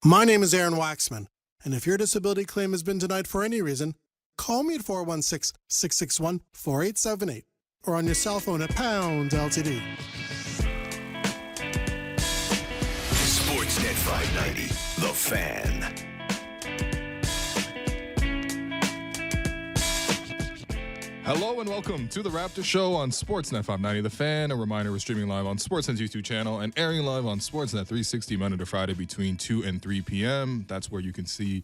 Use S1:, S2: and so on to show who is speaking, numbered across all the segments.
S1: My name is Aaron Waxman, and if your disability claim has been denied for any reason, call me at 416-661-4878 or on your cell phone at pound LTD.
S2: Sportsnet 590, The Fan.
S3: Hello and welcome to the Raptors Show on Sportsnet 590 The Fan. A reminder, we're streaming live on Sportsnet's YouTube channel and airing live on Sportsnet 360 Monday to Friday between 2 and 3 p.m. That's where you can see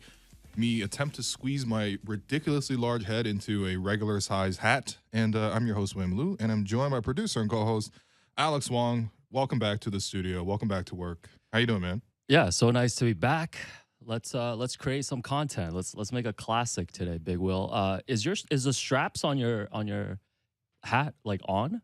S3: me attempt to squeeze my ridiculously large head into a regular size hat. And I'm your host, Wim Liu, and I'm joined by producer and co-host Alex Wong. Welcome back to the studio. Welcome back to work. How you doing, man?
S4: Yeah, so nice to be back. Let's create some content. Let's make a classic today, Big Will. Is the straps on your hat like on?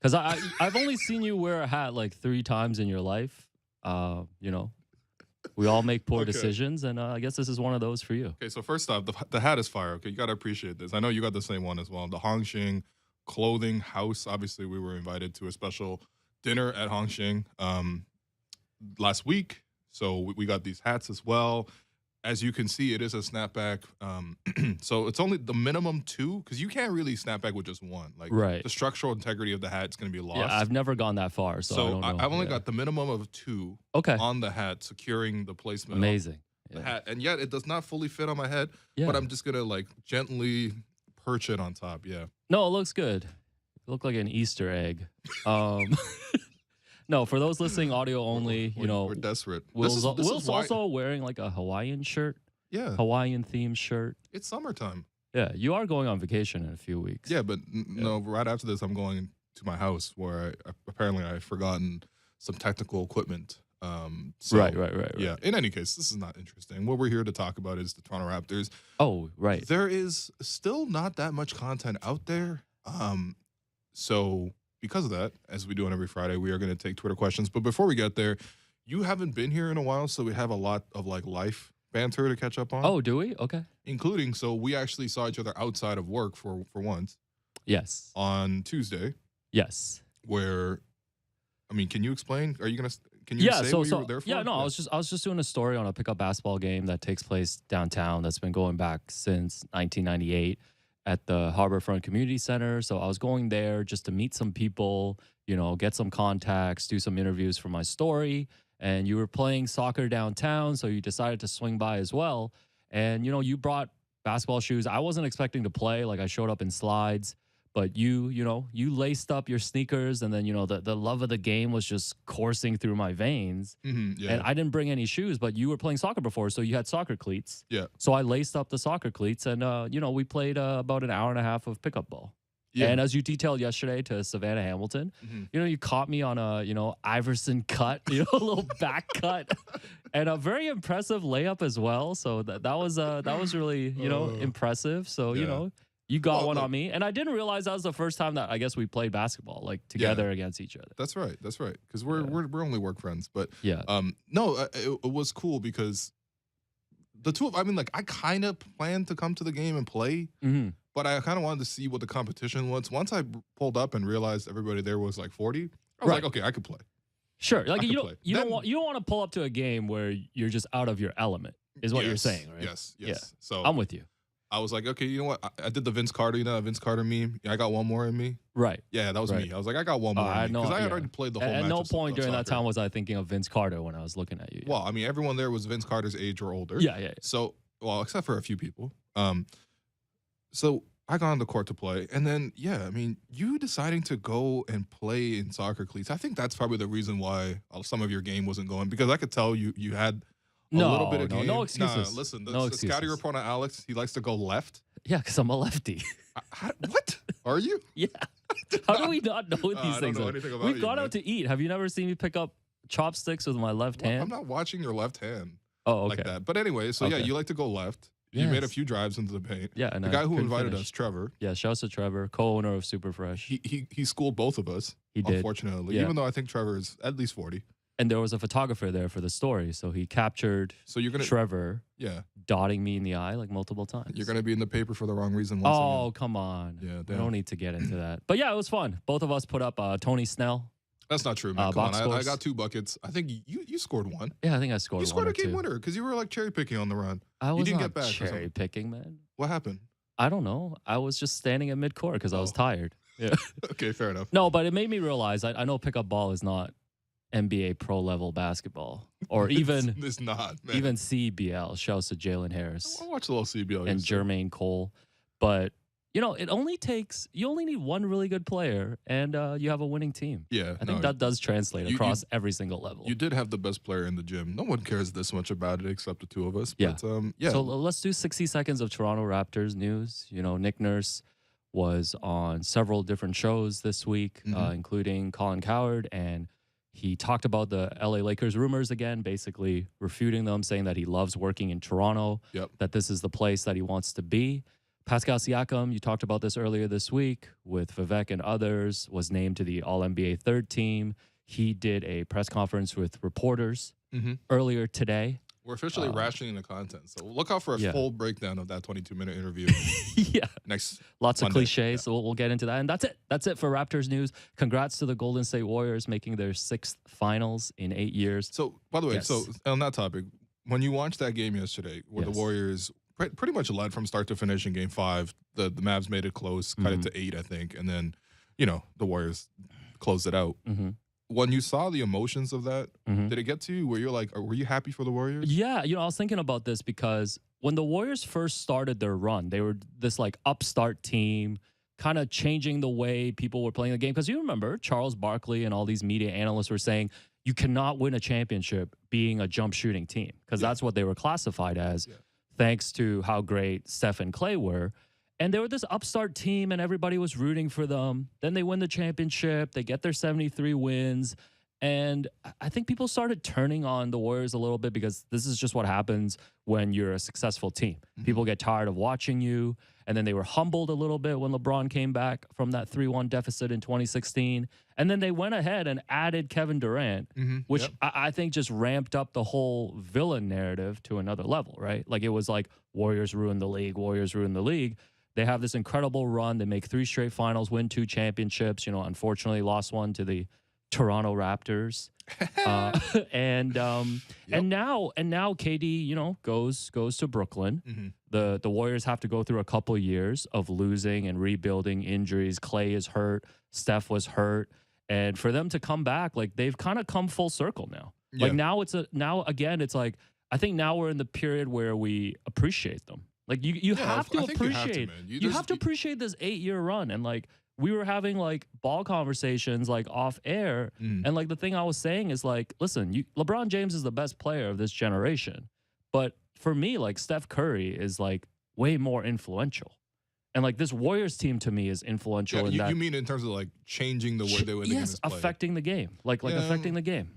S4: Because I've only seen you wear a hat like 3 times in your life. We all make poor decisions, and I guess this is one of those for you.
S3: Okay, so first off, the hat is fire. Okay, you got to appreciate this. I know you got the same one as well. The Hongxing Clothing House. Obviously, we were invited to a special dinner at Hongxing last week. So we got these hats as well. As you can see, it is a snapback. So it's only the minimum 2, because you can't really snapback with just one. Like,
S4: right.
S3: The structural integrity of the hat is going to be lost.
S4: Yeah, I've never gone that far, so I don't know.
S3: I've only got the minimum of 2 on the hat, securing the placement.
S4: Amazing.
S3: The hat. And yet it does not fully fit on my head, but I'm just going to like gently perch it on top. Yeah.
S4: No, it looks good. You look like an Easter egg. No, for those listening audio only,
S3: we're desperate.
S4: Will's also wearing like a Hawaiian shirt.
S3: Yeah.
S4: Hawaiian themed shirt.
S3: It's summertime.
S4: Yeah, you are going on vacation in a few weeks.
S3: Yeah, but no, right after this, I'm going to my house where apparently I've forgotten some technical equipment.
S4: Right.
S3: Yeah. In any case, this is not interesting. What we're here to talk about is the Toronto Raptors.
S4: Oh, right.
S3: There is still not that much content out there. So because of that, as we do on every Friday, we are going to take Twitter questions. But before we get there, you haven't been here in a while, so we have a lot of like life banter to catch up on.
S4: Oh, do we? Okay.
S3: Including, so we actually saw each other outside of work for once.
S4: Yes.
S3: On Tuesday.
S4: Yes.
S3: Where, I mean, can you explain? Are you going to, can you say what you were there for?
S4: Yeah, no, I was just doing a story on a pickup basketball game that takes place downtown that's been going back since 1998. At the Harborfront Community Center. So I was going there just to meet some people, get some contacts, do some interviews for my story. And you were playing soccer downtown, so you decided to swing by as well. And, you brought basketball shoes. I wasn't expecting to play. Like, I showed up in slides. But you laced up your sneakers, and then, the love of the game was just coursing through my veins.
S3: Yeah.
S4: And I didn't bring any shoes, but you were playing soccer before, so you had soccer cleats.
S3: Yeah.
S4: So I laced up the soccer cleats, and, we played about an hour and a half of pickup ball. Yeah. And as you detailed yesterday to Savannah Hamilton, you caught me on a, Iverson cut, a little back cut, and a very impressive layup as well. So that was really, impressive. So, you got one on me, and I didn't realize that was the first time that I guess we played basketball like together against each other.
S3: That's right. Because we're only work friends, but
S4: yeah.
S3: It was cool because the two of, I kind of planned to come to the game and play, but I kind of wanted to see what the competition was. Once I pulled up and realized everybody there was like 40, I was like, okay, I could play.
S4: Sure, like you don't want to pull up to a game where you're just out of your element, is what you're saying, right?
S3: Yes.
S4: Yeah.
S3: So
S4: I'm with you.
S3: I was like, okay, you know what? I did the Vince Carter, Vince Carter meme. I got one more in me.
S4: Right.
S3: Yeah, that was me. I was like, I got one more in me. Because I had already played the whole match.
S4: At no point during that time was I thinking of Vince Carter when I was looking at you.
S3: Well, I mean, everyone there was Vince Carter's age or older.
S4: Yeah.
S3: So, well, except for a few people. So I got on the court to play. And then, you deciding to go and play in soccer cleats, I think that's probably the reason why some of your game wasn't going. Because I could tell you had a little bit of game.
S4: No excuses.
S3: Nah, listen,
S4: no
S3: the scouting reporter Alex, he likes to go left.
S4: Yeah, because I'm a lefty.
S3: What? Are you?
S4: Yeah. How do we not know these
S3: I
S4: things?
S3: don't know anything about
S4: We've gone out to eat. Have you never seen me pick up chopsticks with my left hand?
S3: I'm not watching your left hand.
S4: Oh, okay.
S3: Like that. But anyway, so you like to go left. You made a few drives into the paint.
S4: Yeah, and
S3: the guy who invited us, Trevor.
S4: Yeah, shouts to Trevor, co-owner of Super Fresh.
S3: He schooled both of us.
S4: He did,
S3: unfortunately. Even though I think Trevor is at least 40.
S4: And there was a photographer there for the story, so he captured Trevor dotting me in the eye like multiple times.
S3: You're going to be in the paper for the wrong reason once again.
S4: Come on.
S3: Yeah,
S4: we don't need to get into that. But yeah, it was fun. Both of us put up Tony Snell.
S3: That's not true, man. Come on,
S4: box
S3: I
S4: scores.
S3: got 2 buckets. I think you scored 1.
S4: Yeah, I think I scored
S3: You scored
S4: one
S3: a
S4: or
S3: game
S4: two.
S3: winner because you were like cherry picking on the run.
S4: I
S3: You
S4: was
S3: didn't
S4: not
S3: get back or
S4: cherry
S3: something.
S4: picking, man.
S3: What happened?
S4: I don't know. I was just standing at midcourt because I was
S3: Oh.
S4: tired. Yeah.
S3: Okay, fair enough.
S4: No, but it made me realize I know pickup ball is not NBA pro level basketball or even
S3: it's not, man.
S4: even CBL. Shouts to Jalen Harris
S3: I watched a little CBL
S4: and
S3: yesterday.
S4: Jermaine Cole. But you only need one really good player and you have a winning team.
S3: Yeah,
S4: I think that does translate across every single level.
S3: You did have the best player in the gym. No one cares this much about it except the 2 of us.
S4: Yeah.
S3: But, yeah.
S4: So let's do 60 seconds of Toronto Raptors news. Nick Nurse was on several different shows this week, including Colin Cowherd, and he talked about the LA Lakers rumors again, basically refuting them, saying that he loves working in Toronto, that this is the place that he wants to be. Pascal Siakam, you talked about this earlier this week with Vivek and others, was named to the All-NBA third team. He did a press conference with reporters earlier today.
S3: We're officially rationing the content. So look out for a full breakdown of that 22-minute interview.
S4: Yeah.
S3: Next
S4: Lots
S3: Monday.
S4: of cliches, so we'll get into that. And that's it. That's it for Raptors news. Congrats to the Golden State Warriors making their 6th finals in 8 years.
S3: So, by the way,
S4: Yes.
S3: so on that topic, when you watched that game yesterday where the Warriors pretty much led from start to finish in game 5, the Mavs made it close, cut it to 8, I think, and then, the Warriors closed it out. When you saw the emotions of that, did it get to you where you're like, were you happy for the Warriors?
S4: Yeah, I was thinking about this because when the Warriors first started their run, they were this like upstart team, kind of changing the way people were playing the game. Because you remember Charles Barkley and all these media analysts were saying you cannot win a championship being a jump shooting team because that's what they were classified as, thanks to how great Steph and Clay were. And they were this upstart team, and everybody was rooting for them. Then they win the championship. They get their 73 wins. And I think people started turning on the Warriors a little bit because this is just what happens when you're a successful team. People get tired of watching you. And then they were humbled a little bit when LeBron came back from that 3-1 deficit in 2016. And then they went ahead and added Kevin Durant, which I think just ramped up the whole villain narrative to another level, right? Like it was like Warriors ruined the league, Warriors ruined the league. They have this incredible run. They make 3 straight finals, win 2 championships. Unfortunately lost one to the Toronto Raptors. And now KD, goes to Brooklyn. The Warriors have to go through a couple years of losing and rebuilding, injuries. Clay is hurt. Steph was hurt. And for them to come back, like they've kind of come full circle now. Like now it's like, I think now we're in the period where we appreciate them. Like you have to appreciate you have to appreciate this 8-year run. And like we were having like ball conversations like off air. And like the thing I was saying is like, listen, LeBron James is the best player of this generation. But for me, like Steph Curry is like way more influential. And like this Warriors team to me is influential in that.
S3: You mean in terms of like changing the way the game is played?
S4: Affecting the game. Like affecting the game.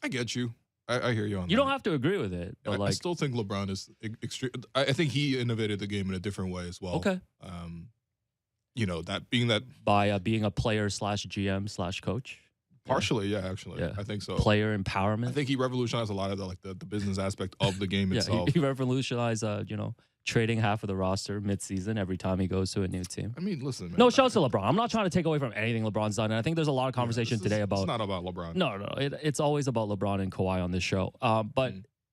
S3: I get you. I hear you on that.
S4: You don't have to agree with it, but
S3: I still think LeBron is extreme. I think he innovated the game in a different way as well.
S4: Okay.
S3: That being that
S4: by being a player / GM / coach.
S3: Partially, yeah, actually.
S4: Yeah.
S3: I think so.
S4: Player empowerment.
S3: I think he revolutionized a lot of the business aspect of the game itself.
S4: He revolutionized, trading half of the roster midseason every time he goes to a new team.
S3: I mean, listen, man.
S4: No, shout out to LeBron. I'm not trying to take away from anything LeBron's done. And I think there's a lot of conversation today about.
S3: It's not about LeBron.
S4: No. It's always about LeBron and Kawhi on this show. But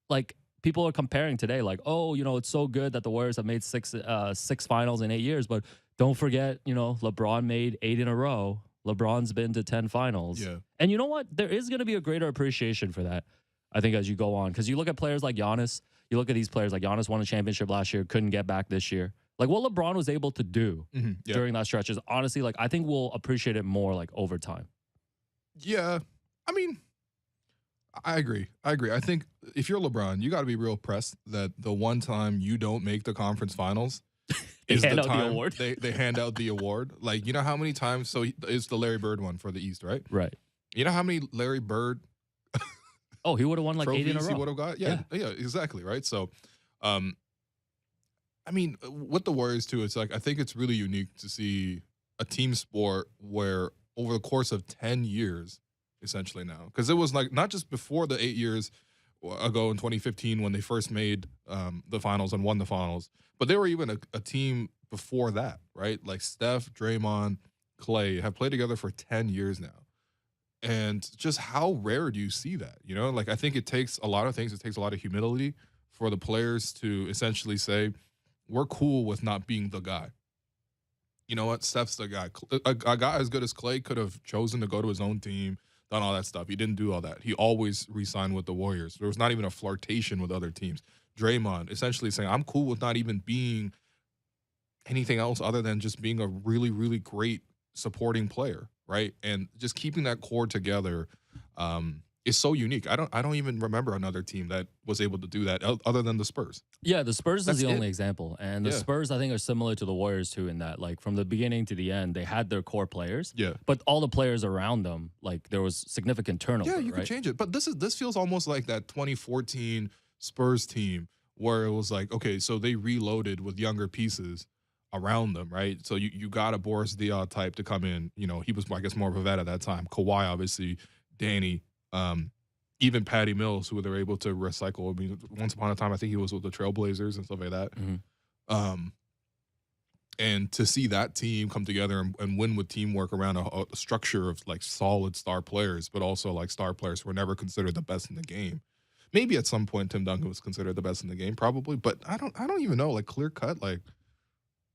S4: like people are comparing today, like, it's so good that the Warriors have made six finals in 8 years. But don't forget, LeBron made 8 in a row. LeBron's been to 10 finals.
S3: Yeah.
S4: And you know what? There is going to be a greater appreciation for that, I think, as you go on. Because you look at players like Giannis. You look at these players like Giannis won a championship last year, couldn't get back this year. Like what LeBron was able to do during that stretch is honestly, like, I think we'll appreciate it more like over time.
S3: Yeah. I mean, I agree. I think if you're LeBron, you got to be real pressed that the one time you don't make the conference finals is the time
S4: the award.
S3: they hand out the award. Like, you know how many times? So it's the Larry Bird one for the East, right?
S4: Right.
S3: You know how many Larry Bird
S4: he would have won like 8 in a row.
S3: He would have got? Yeah, exactly, right? So, I mean, with the Warriors too, it's like I think it's really unique to see a team sport where over the course of 10 years, essentially now, because it was like not just before the 8 years ago in 2015 when they first made the finals and won the finals, but they were even a team before that, right? Like Steph, Draymond, Clay have played together for 10 years now. And just how rare do you see that? You know, like I think it takes a lot of things. It takes a lot of humility for the players to essentially say, we're cool with not being the guy. You know what? Steph's the guy. A guy as good as Clay could have chosen to go to his own team, done all that stuff. He didn't do all that. He always re-signed with the Warriors. There was not even a flirtation with other teams. Draymond essentially saying, I'm cool with not even being anything else other than just being a really, really great supporting player, right? And just keeping that core together is so unique. I don't even remember another team that was able to do that other than the Spurs.
S4: Yeah, the Spurs
S3: That's
S4: is the
S3: it.
S4: only example. And the
S3: Yeah.
S4: Spurs, I think, are similar to the Warriors, too, in that, like, from the beginning to the end, they had their core players.
S3: Yeah.
S4: But all the players around them, like, there was significant turnover,
S3: Yeah, you
S4: right?
S3: could change it. But this feels almost like that 2014 Spurs team where it was like, okay, so they reloaded with younger pieces around them, right? So you got a Boris Diaw type to come in. You know, he was, I guess, more of a vet at that time. Kawhi, obviously, Danny, even Patty Mills, who they're able to recycle. I mean, once upon a time, I think he was with the Trailblazers and stuff like that. And to see that team come together and win with teamwork around a structure of like solid star players, but also like star players who were never considered the best in the game. Maybe at some point Tim Duncan was considered the best in the game, probably, but I don't even know, like clear cut. Like,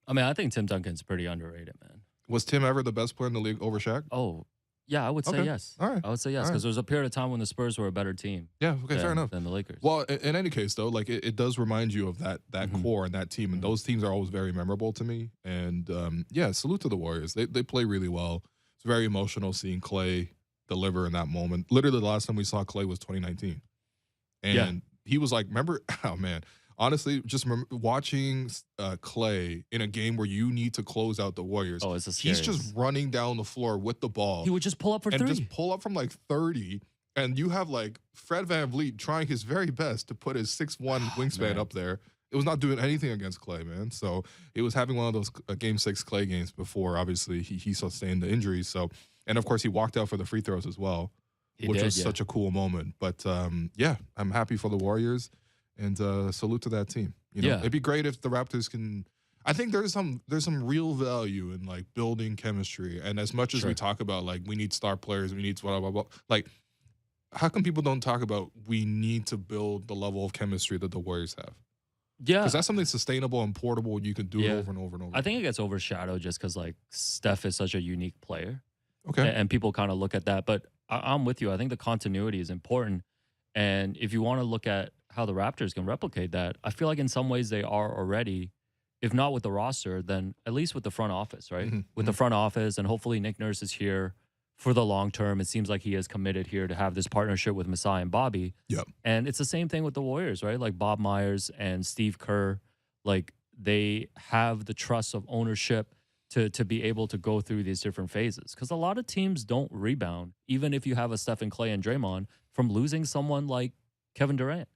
S4: I mean, I think Tim Duncan's pretty underrated, man.
S3: was Tim ever the best player in the league over Shaq?
S4: Oh, yeah, I would say
S3: Okay.
S4: yes.
S3: All right.
S4: I would say yes,
S3: All right.
S4: because there was a period of time when the Spurs were a better team
S3: Yeah. Okay. Fair enough.
S4: than the Lakers.
S3: Well, in any case, though, like it does remind you of that core and that team, and those teams are always very memorable to me. And yeah, salute to the Warriors. They play really well. It's very emotional seeing Clay deliver in that moment. Literally, the last time we saw Clay was 2019, and he was like, remember? Oh man, honestly, just watching Clay in a game where you need to close out the Warriors.
S4: Oh, it's the
S3: He's
S4: scariest.
S3: just running down the floor with the ball.
S4: He would just pull up for
S3: and
S4: three.
S3: just pull up from like 30, and you have like Fred VanVleet trying his very best to put his 6'1" wingspan
S4: man.
S3: up there. It was not doing anything against Clay, man. So it was having one of those Game 6 Clay games before, obviously, he sustained the injury. So, and of course, he walked out for the free throws as well, which was such a cool moment. But yeah, I'm happy for the Warriors, and salute to that team. You know,
S4: Yeah.
S3: it'd be great if the Raptors can. I think there's some real value in like building chemistry. And as much as we talk about like we need star players, we need blah blah blah, like how come people don't talk about we need to build the level of chemistry that the Warriors have?
S4: Yeah.
S3: Because that's something sustainable and portable. And you can do it
S4: Yeah.
S3: over and over and over.
S4: I think it gets overshadowed just because like Steph is such a unique player.
S3: Okay.
S4: And people kind of look at that. But I'm with you. I think the continuity is important. And if you want to look at how the Raptors can replicate that, I feel like in some ways they are already, if not with the roster, then at least with the front office, right? With the front office, and hopefully Nick Nurse is here for the long term. It seems like he is committed here to have this partnership with Masai and Bobby.
S3: Yep.
S4: And it's the same thing with the Warriors, right? Like Bob Myers and Steve Kerr, like they have the trust of ownership to be able to go through these different phases. Because a lot of teams don't rebound, even if you have a Stephen Clay and Draymond, from losing someone like Kevin Durant.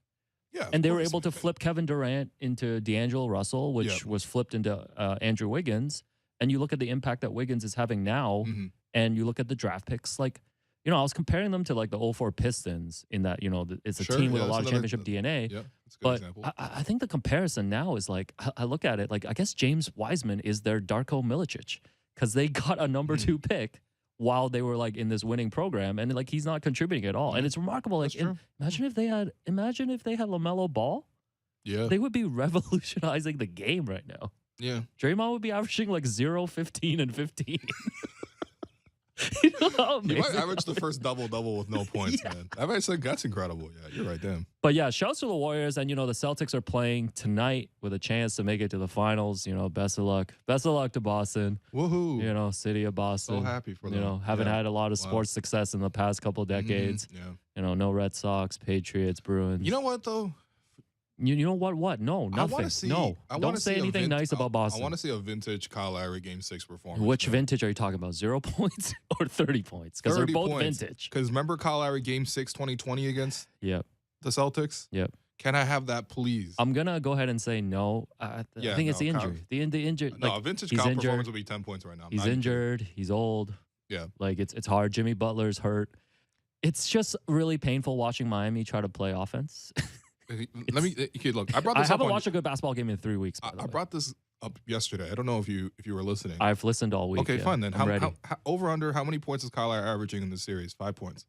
S3: Yeah.
S4: And they were able to flip Kevin Durant into D'Angelo Russell, which
S3: Yep.
S4: was flipped into Andrew Wiggins. And you look at the impact that Wiggins is having now, and you look at the draft picks. Like, you know, I was comparing them to like the 04 Pistons in that, you know, it's a
S3: Sure,
S4: team with
S3: yeah,
S4: a lot of
S3: that's
S4: championship
S3: another-
S4: DNA.
S3: Yeah, that's a good
S4: But
S3: example.
S4: I think the comparison now is like, I look at it like, I guess James Wiseman is their Darko Milicic because they got a number 2 pick while they were like in this winning program, and like he's not contributing at all. And it's remarkable. Like,
S3: That's true.
S4: imagine if they had LaMelo Ball,
S3: Yeah.
S4: they would be revolutionizing the game right now.
S3: Yeah.
S4: Draymond would be averaging like 0, 15, and 15. You know how
S3: He might
S4: amazing
S3: average
S4: that
S3: the first double with no points, man. That's incredible. Yeah, you're right, damn.
S4: But yeah, shouts to the Warriors. And, you know, the Celtics are playing tonight with a chance to make it to the finals. You know, best of luck. Best of luck to Boston.
S3: Woohoo.
S4: You know, city of Boston.
S3: So happy for them.
S4: You know, haven't
S3: Yeah.
S4: had a lot of
S3: Wow.
S4: sports success in the past couple decades.
S3: Yeah.
S4: You know, no Red Sox, Patriots, Bruins.
S3: You know what, though?
S4: You know what? What? No,
S3: I
S4: nothing.
S3: want to see.
S4: No,
S3: I
S4: don't say anything nice about Boston.
S3: I want to see a vintage Kyle Lowry Game 6 performance.
S4: Which vintage are you talking about? 0 points or 30 points? Because they're both vintage.
S3: Because remember Kyle Lowry Game 6 2020 against
S4: Yep.
S3: the Celtics?
S4: Yep.
S3: Can I have that, please?
S4: I'm gonna go ahead and say no. I think it's the
S3: no, Kyle-
S4: injury. The injury.
S3: No,
S4: Like,
S3: a vintage
S4: he's
S3: Kyle
S4: injured.
S3: performance would be 10 points right now. I'm
S4: He's
S3: not even kidding.
S4: injured. He's old.
S3: Yeah.
S4: Like it's hard. Jimmy Butler's hurt. It's just really painful watching Miami try to play offense.
S3: Let me, okay, look, I brought
S4: I
S3: this up
S4: haven't
S3: on,
S4: watched a good basketball game in 3 weeks. By the
S3: I
S4: way.
S3: brought this up yesterday. I don't know if you were listening.
S4: I've listened all week.
S3: Okay,
S4: yeah.
S3: fine then.
S4: I'm ready.
S3: How over under? How many points is Kyle Lowry averaging in this series? 5 points.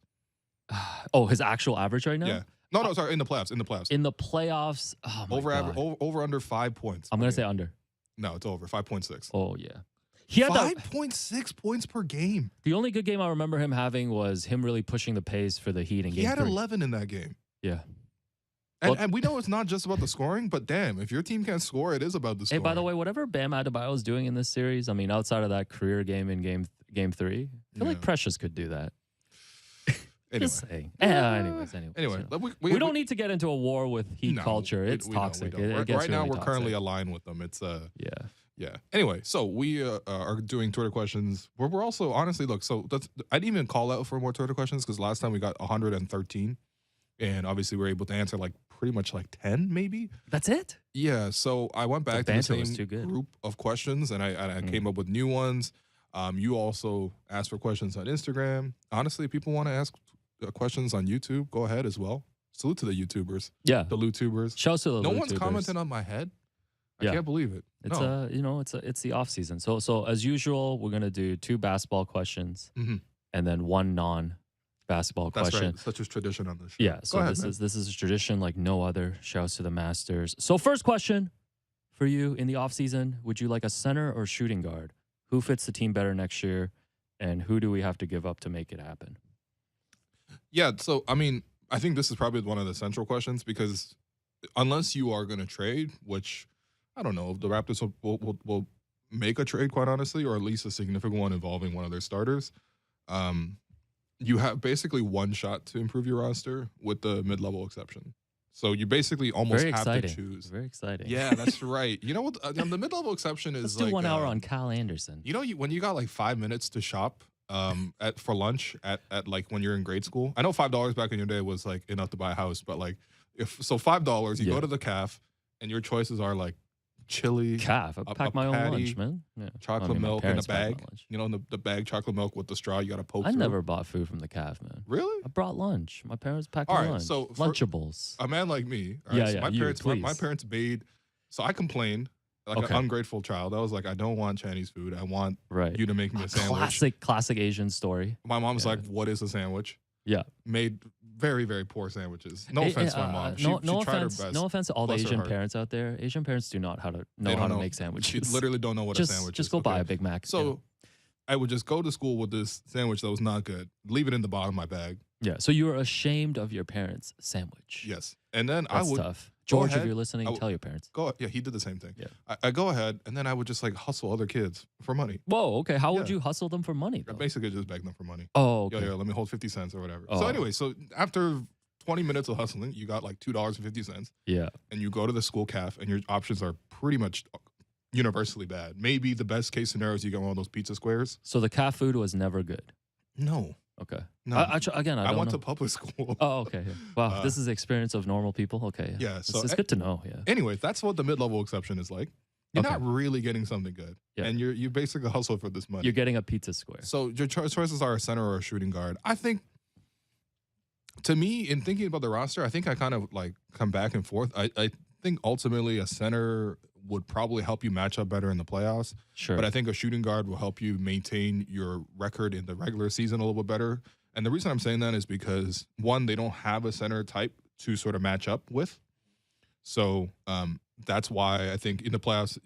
S4: Oh, his actual average right now?
S3: Yeah. No, sorry. In the playoffs. In the playoffs.
S4: In the playoffs, oh my God.
S3: Over under 5 points.
S4: I'm gonna say under.
S3: No, it's over. 5.6.
S4: Oh yeah. He had
S3: 5.6 points per game.
S4: the only good game I remember him having was him really pushing the pace for the Heat in
S3: He
S4: game
S3: had
S4: 3.
S3: 11 in that game.
S4: Yeah.
S3: And we know it's not just about the scoring, but damn, if your team can't score, it is about the
S4: Hey,
S3: scoring.
S4: by the way, whatever Bam Adebayo is doing in this series, I mean, outside of that career game in game 3, I feel like Precious could do that.
S3: Anyway.
S4: Just saying. Anyways.
S3: Anyway,
S4: you know. we don't need to get into a war with Heat culture. It's toxic.
S3: We don't.
S4: It gets
S3: right now,
S4: really
S3: we're
S4: toxic.
S3: currently aligned with them. It's
S4: Yeah.
S3: Anyway, so we are doing Twitter questions. We're also honestly look. So I didn't even call out for more Twitter questions because last time we got 113, and obviously we were able to answer like pretty much like 10 maybe.
S4: That's it?
S3: Yeah. So I went back to the
S4: banter was
S3: same
S4: too good.
S3: group of questions, and I came up with new ones. You also asked for questions on Instagram. Honestly, people want to ask questions on YouTube. Go ahead as well. Salute to the YouTubers.
S4: Yeah.
S3: The YouTubers.
S4: Shouts to the
S3: No one's
S4: YouTubers.
S3: commenting on my head. I
S4: Yeah.
S3: can't believe it.
S4: It's
S3: No.
S4: it's the off season. So as usual, we're gonna do 2 basketball questions
S3: Mhm.
S4: and then 1 non-basketball
S3: That's
S4: question.
S3: right. Such as tradition on this show.
S4: Yeah. So
S3: Go ahead,
S4: this
S3: man.
S4: is a tradition like no other. Shouts to the Masters. So first question for you in the off season: would you like a center or shooting guard? Who fits the team better next year, and who do we have to give up to make it happen?
S3: Yeah, so I mean, I think this is probably one of the central questions because unless you are going to trade, which I don't know, the Raptors will make a trade, quite honestly, or at least a significant one involving one of their starters. You have basically one shot to improve your roster with the mid-level exception. So you basically almost
S4: Very
S3: have
S4: exciting.
S3: to choose.
S4: Very exciting.
S3: Yeah, that's right. You know what? The mid-level exception is
S4: Let's do
S3: like
S4: 1 hour on Kyle Anderson.
S3: You know, when you got like 5 minutes to shop for lunch at like when you're in grade school. I know $5 back in your day was like enough to buy a house, but like $5, you go to the calf and your choices are like chili,
S4: Calf. I pack my own
S3: patty,
S4: lunch, man. Yeah.
S3: chocolate
S4: I mean, my
S3: milk in a
S4: parents pack my
S3: bag.
S4: lunch.
S3: You know, the bag chocolate milk with the straw you got to poke
S4: I
S3: through.
S4: never bought food from the calf, man.
S3: Really?
S4: I brought lunch. My parents packed
S3: All
S4: me
S3: right,
S4: lunch.
S3: so
S4: Lunchables.
S3: A man like me, all right,
S4: Yeah,
S3: so
S4: yeah,
S3: my
S4: you,
S3: parents my
S4: please.
S3: parents bade. So I complained like
S4: Okay.
S3: an ungrateful child. I was like, I don't want Chinese food. I want
S4: Right.
S3: you to make me a sandwich.
S4: Classic Asian story.
S3: My mom's
S4: Yeah.
S3: like, what is a sandwich?
S4: Yeah.
S3: Made very, very poor sandwiches. No offense to my mom. She
S4: no
S3: tried
S4: offense.
S3: her best.
S4: No offense to all the
S3: Bless her
S4: Asian
S3: heart.
S4: parents out there. Asian parents do not know
S3: They
S4: how
S3: don't
S4: to
S3: know.
S4: make
S3: She
S4: sandwiches.
S3: literally don't know what a sandwich is.
S4: Just go buy
S3: okay?
S4: a Big Mac.
S3: So I would just go to school with this sandwich that was not good, leave it in the bottom of my bag.
S4: yeah. So you were ashamed of your parents' sandwich.
S3: Yes. And then
S4: That's
S3: I would
S4: tough. George, if
S3: ahead.
S4: you're listening,
S3: I would-
S4: tell your parents.
S3: yeah, he did the same thing.
S4: Yeah.
S3: I go ahead and then I would just like hustle other kids for money.
S4: Whoa. Okay. How would
S3: Yeah.
S4: you hustle them for money?
S3: I
S4: Though?
S3: basically just beg them for money.
S4: Oh. Okay.
S3: Yo, let me hold 50 cents or whatever.
S4: Oh.
S3: So anyway, so after 20 minutes of hustling, you got like $2.50
S4: Yeah.
S3: and you go to the school calf and your options are pretty much universally bad. Maybe the best case scenario is you get one of those pizza squares.
S4: So the cat food was never good.
S3: No.
S4: Okay.
S3: No.
S4: I don't
S3: went
S4: know.
S3: to public school.
S4: Oh, okay. Yeah. Wow, this is the experience of normal people. Okay.
S3: Yeah, so
S4: it's good to know. Yeah.
S3: Anyway, that's what the mid-level exception is like. You're
S4: Okay.
S3: not really getting something good.
S4: Yeah.
S3: And you basically hustle for this money.
S4: You're getting a pizza square.
S3: So your choices are a center or a shooting guard. I think, to me, in thinking about the roster, I think I kind of like come back and forth. I think ultimately a center would probably help you match up better in the playoffs.
S4: Sure.
S3: But I think a shooting guard will help you maintain your record in the regular season a little bit better. And the reason I'm saying that is because, one, they don't have a center type to sort of match up with. So that's why I think in the playoffs,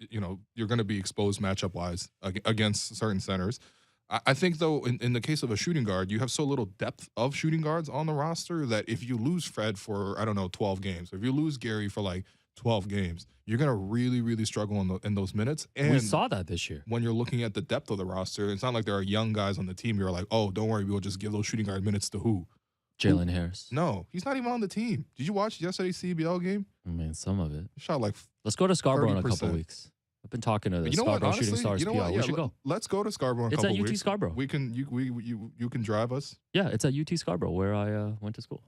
S3: you're going to be exposed matchup-wise against certain centers. I think, though, in the case of a shooting guard, you have so little depth of shooting guards on the roster that if you lose Fred for, 12 games, or if you lose Gary for like 12 games, you're going to really, really struggle in those minutes. And
S4: we saw that this year.
S3: when you're looking at the depth of the roster, it's not like there are young guys on the team. You're like, oh, don't worry, we'll just give those shooting guard minutes to who?
S4: Jalen Harris.
S3: No, he's not even on the team. Did you watch yesterday's CBL game?
S4: I mean, some of it.
S3: He shot like
S4: Let's go to Scarborough in a
S3: 30%.
S4: couple weeks. I've been talking to the
S3: You know what?
S4: Scarborough
S3: Honestly,
S4: Shooting Stars
S3: you know
S4: PR.
S3: what?
S4: We
S3: Yeah,
S4: should go.
S3: Let's go to Scarborough in a
S4: It's
S3: couple
S4: at UT
S3: weeks.
S4: Scarborough.
S3: We can you can drive us.
S4: Yeah, it's at UT Scarborough where I went to school.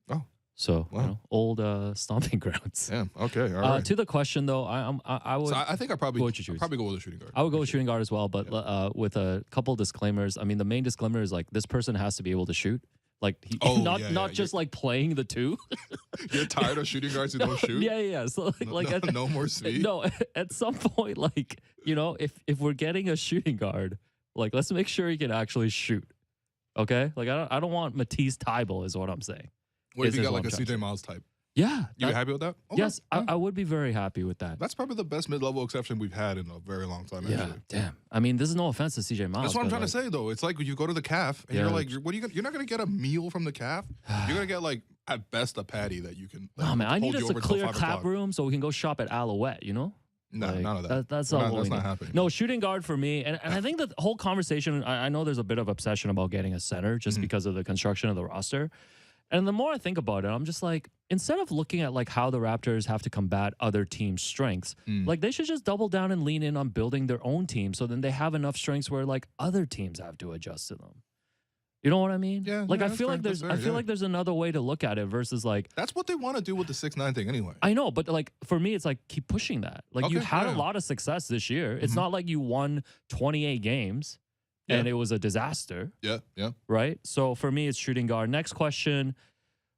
S3: Oh.
S4: So,
S3: Wow.
S4: old stomping grounds.
S3: Damn. Okay. All right.
S4: To the question though, I would
S3: So I think I probably
S4: What would you choose?
S3: probably go with a shooting guard.
S4: I would go with shooting guard as well, but with a couple disclaimers. I mean, the main disclaimer is like this person has to be able to shoot. Like not just like playing the two.
S3: You're tired of shooting guards who don't shoot?
S4: Yeah. So
S3: no more speed.
S4: No, at some point, like, if we're getting a shooting guard, like, let's make sure he can actually shoot. Okay? Like, I don't want Matisse Thybulle is what I'm saying.
S3: What if you
S4: Is
S3: got
S4: what
S3: like a
S4: I'm
S3: CJ Miles type?
S4: Yeah.
S3: You happy with that? Okay.
S4: Yes, I would be very happy with that.
S3: That's probably the best mid-level exception we've had in a very long time,
S4: Yeah,
S3: actually.
S4: damn. I mean, this is no offense to CJ Miles.
S3: That's what I'm
S4: but,
S3: trying to say, though. It's like when you go to the calf, and
S4: Yeah.
S3: you're like, what are you gonna, you're not going to get a meal from the calf. You're going to get, like, at best, a patty that you can
S4: No, man, I need
S3: hold
S4: us
S3: you
S4: a
S3: over till
S4: clear
S3: 5
S4: cap
S3: o'clock.
S4: room so we can go shop at Alouette,
S3: No,
S4: Like,
S3: none of that.
S4: That's not
S3: That's not happening.
S4: No, shooting guard for me. And I think that the whole conversation, I know there's a bit of obsession about getting a center just because of the construction of the roster. And the more I think about it, I'm just like, instead of looking at like how the Raptors have to combat other teams' strengths, like they should just double down and lean in on building their own team so then they have enough strengths where like other teams have to adjust to them. You know what I mean?
S3: Yeah.
S4: Like
S3: yeah,
S4: I
S3: that's
S4: feel
S3: fair,
S4: like there's
S3: that's fair,
S4: I feel
S3: yeah.
S4: like there's another way to look at it versus like
S3: That's what they want to do with the 6'9" thing anyway.
S4: I know, but like for me, it's like keep pushing that. Like you
S3: Okay,
S4: had
S3: yeah.
S4: a lot of success this year. It's not like you won 28 games and
S3: Yeah.
S4: it was a disaster,
S3: Yeah.
S4: right? So for me, it's shooting guard. Next question.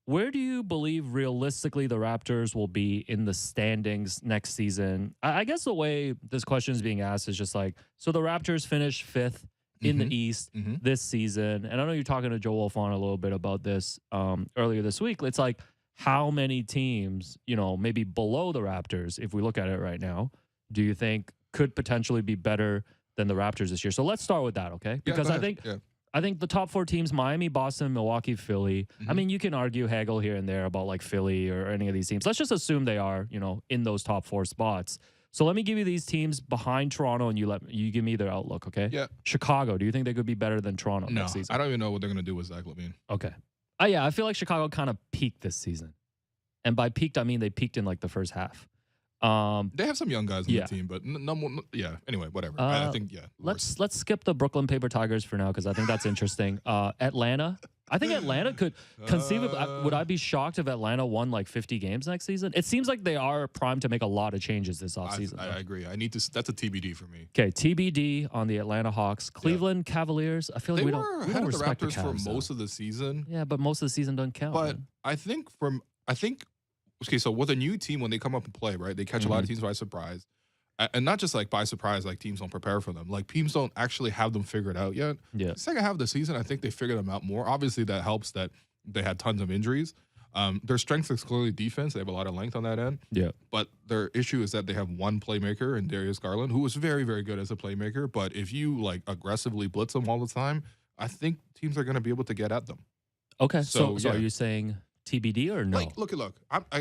S4: Where do you believe realistically the Raptors will be in the standings next season? I guess the way this question is being asked is just like, so the Raptors finished 5th in the East this season. And I know you're talking to Joe Wolfon a little bit about this earlier this week. It's like, how many teams, maybe below the Raptors, if we look at it right now, do you think could potentially be better than the Raptors this year? So let's start with that, okay? Because
S3: go
S4: I
S3: ahead.
S4: think I think the top 4 teams, Miami, Boston, Milwaukee, Philly. I mean, you can argue haggle here and there about like Philly or any of these teams. Let's just assume they are, in those top 4 spots. So let me give you these teams behind Toronto and you give me their outlook, okay?
S3: Yeah.
S4: Chicago, do you think they could be better than Toronto
S3: No,
S4: next season?
S3: I don't even know what they're going to do with Zach LaVine.
S4: Okay. Yeah, I feel like Chicago kind of peaked this season. And by peaked, I mean they peaked in like the first half.
S3: They have some young guys on
S4: Yeah.
S3: the team, but no more. Yeah. Anyway, whatever. I think
S4: Let's skip the Brooklyn Paper Tigers for now because I think that's interesting. Atlanta. I think Atlanta could conceivably. Would I be shocked if Atlanta won like 50 games next season? It seems like they are primed to make a lot of changes this offseason.
S3: I agree. I need to. That's a TBD for me.
S4: Okay, TBD on the Atlanta Hawks. Cleveland Cavaliers. I feel like
S3: They
S4: we
S3: were
S4: don't
S3: ahead of the
S4: respect
S3: Raptors for
S4: Cavs, though.
S3: most of the season.
S4: Yeah, but most of the season doesn't count.
S3: But
S4: man.
S3: I think okay, so with a new team, when they come up and play, right, they catch a lot of teams by surprise. And not just like by surprise, like teams don't prepare for them. Like teams don't actually have them figured out yet.
S4: Yeah.
S3: Second half of the season, I think they figured them out more. Obviously, that helps that they had tons of injuries. Their strength is clearly defense. They have a lot of length on that end.
S4: Yeah.
S3: But their issue is that they have one playmaker in Darius Garland, who is very, very good as a playmaker. But if you like aggressively blitz them all the time, I think teams are going to be able to get at them.
S4: Okay. So
S3: yeah.
S4: are you saying TBD or no?
S3: Like, look.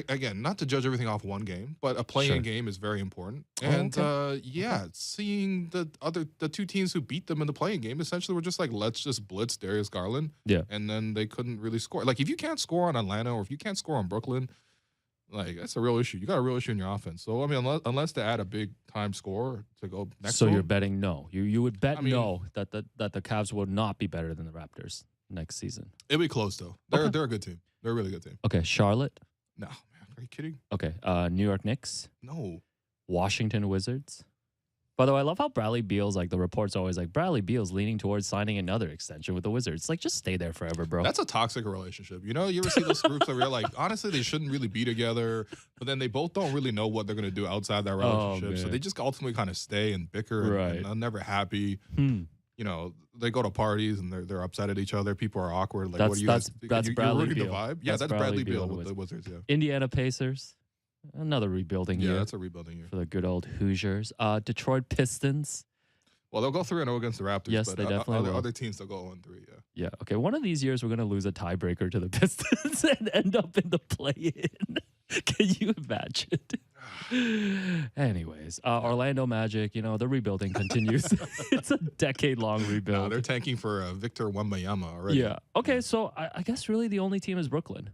S3: Again, not to judge everything off one game, but a playing
S4: Sure.
S3: game is very important.
S4: Oh,
S3: And
S4: okay.
S3: seeing the two teams who beat them in the playing game essentially were just like, let's just blitz Darius Garland.
S4: Yeah.
S3: And then they couldn't really score. Like, if you can't score on Atlanta or if you can't score on Brooklyn, like that's a real issue. You got a real issue in your offense. So I mean, unless they add a big time score to go next.
S4: So
S3: to
S4: you're
S3: them,
S4: betting no. You would bet
S3: I mean-
S4: no that the Cavs would not be better than the Raptors next season.
S3: it'll be close though. They're a good team. They're a really good team.
S4: Okay, Charlotte.
S3: No, man, are you kidding?
S4: Okay, New York Knicks,
S3: No.
S4: Washington Wizards. By the way, I love how Bradley Beal's like the reports always like Bradley Beal's leaning towards signing another extension with the Wizards. Like just stay there forever, bro.
S3: That's a toxic relationship. You know, you ever see those groups where you're like, honestly, they shouldn't really be together, but then they both don't really know what they're going to do outside that relationship. So
S4: man.
S3: they just ultimately kind of stay and bicker
S4: Right.
S3: and are never happy.
S4: Hmm.
S3: You know, they go to parties and they're upset at each other. People are awkward. Like,
S4: That's-
S3: what are you
S4: that's-
S3: guys?
S4: that's
S3: you're
S4: Bradley
S3: ruining
S4: Beal.
S3: the vibe. Yeah,
S4: That's
S3: that's Bradley
S4: Bradley
S3: Beal
S4: Beal
S3: with
S4: with-
S3: the Wizards. Yeah,
S4: Indiana Pacers. Another rebuilding
S3: yeah,
S4: year
S3: that's a rebuilding year.
S4: for the good old Hoosiers. Detroit Pistons.
S3: Well, they'll go 3-0 against the Raptors.
S4: Yes,
S3: but
S4: they definitely will.
S3: other teams they'll go 1-3. Yeah.
S4: Yeah. Okay. One of these years, we're gonna lose a tiebreaker to the Pistons and end up in the play-in. Can you imagine? Anyways, Orlando Magic. The rebuilding continues. It's a decade-long
S3: No,
S4: rebuild.
S3: they're tanking for Victor Wembanyama already.
S4: Yeah. Okay. So I guess really the only team is Brooklyn.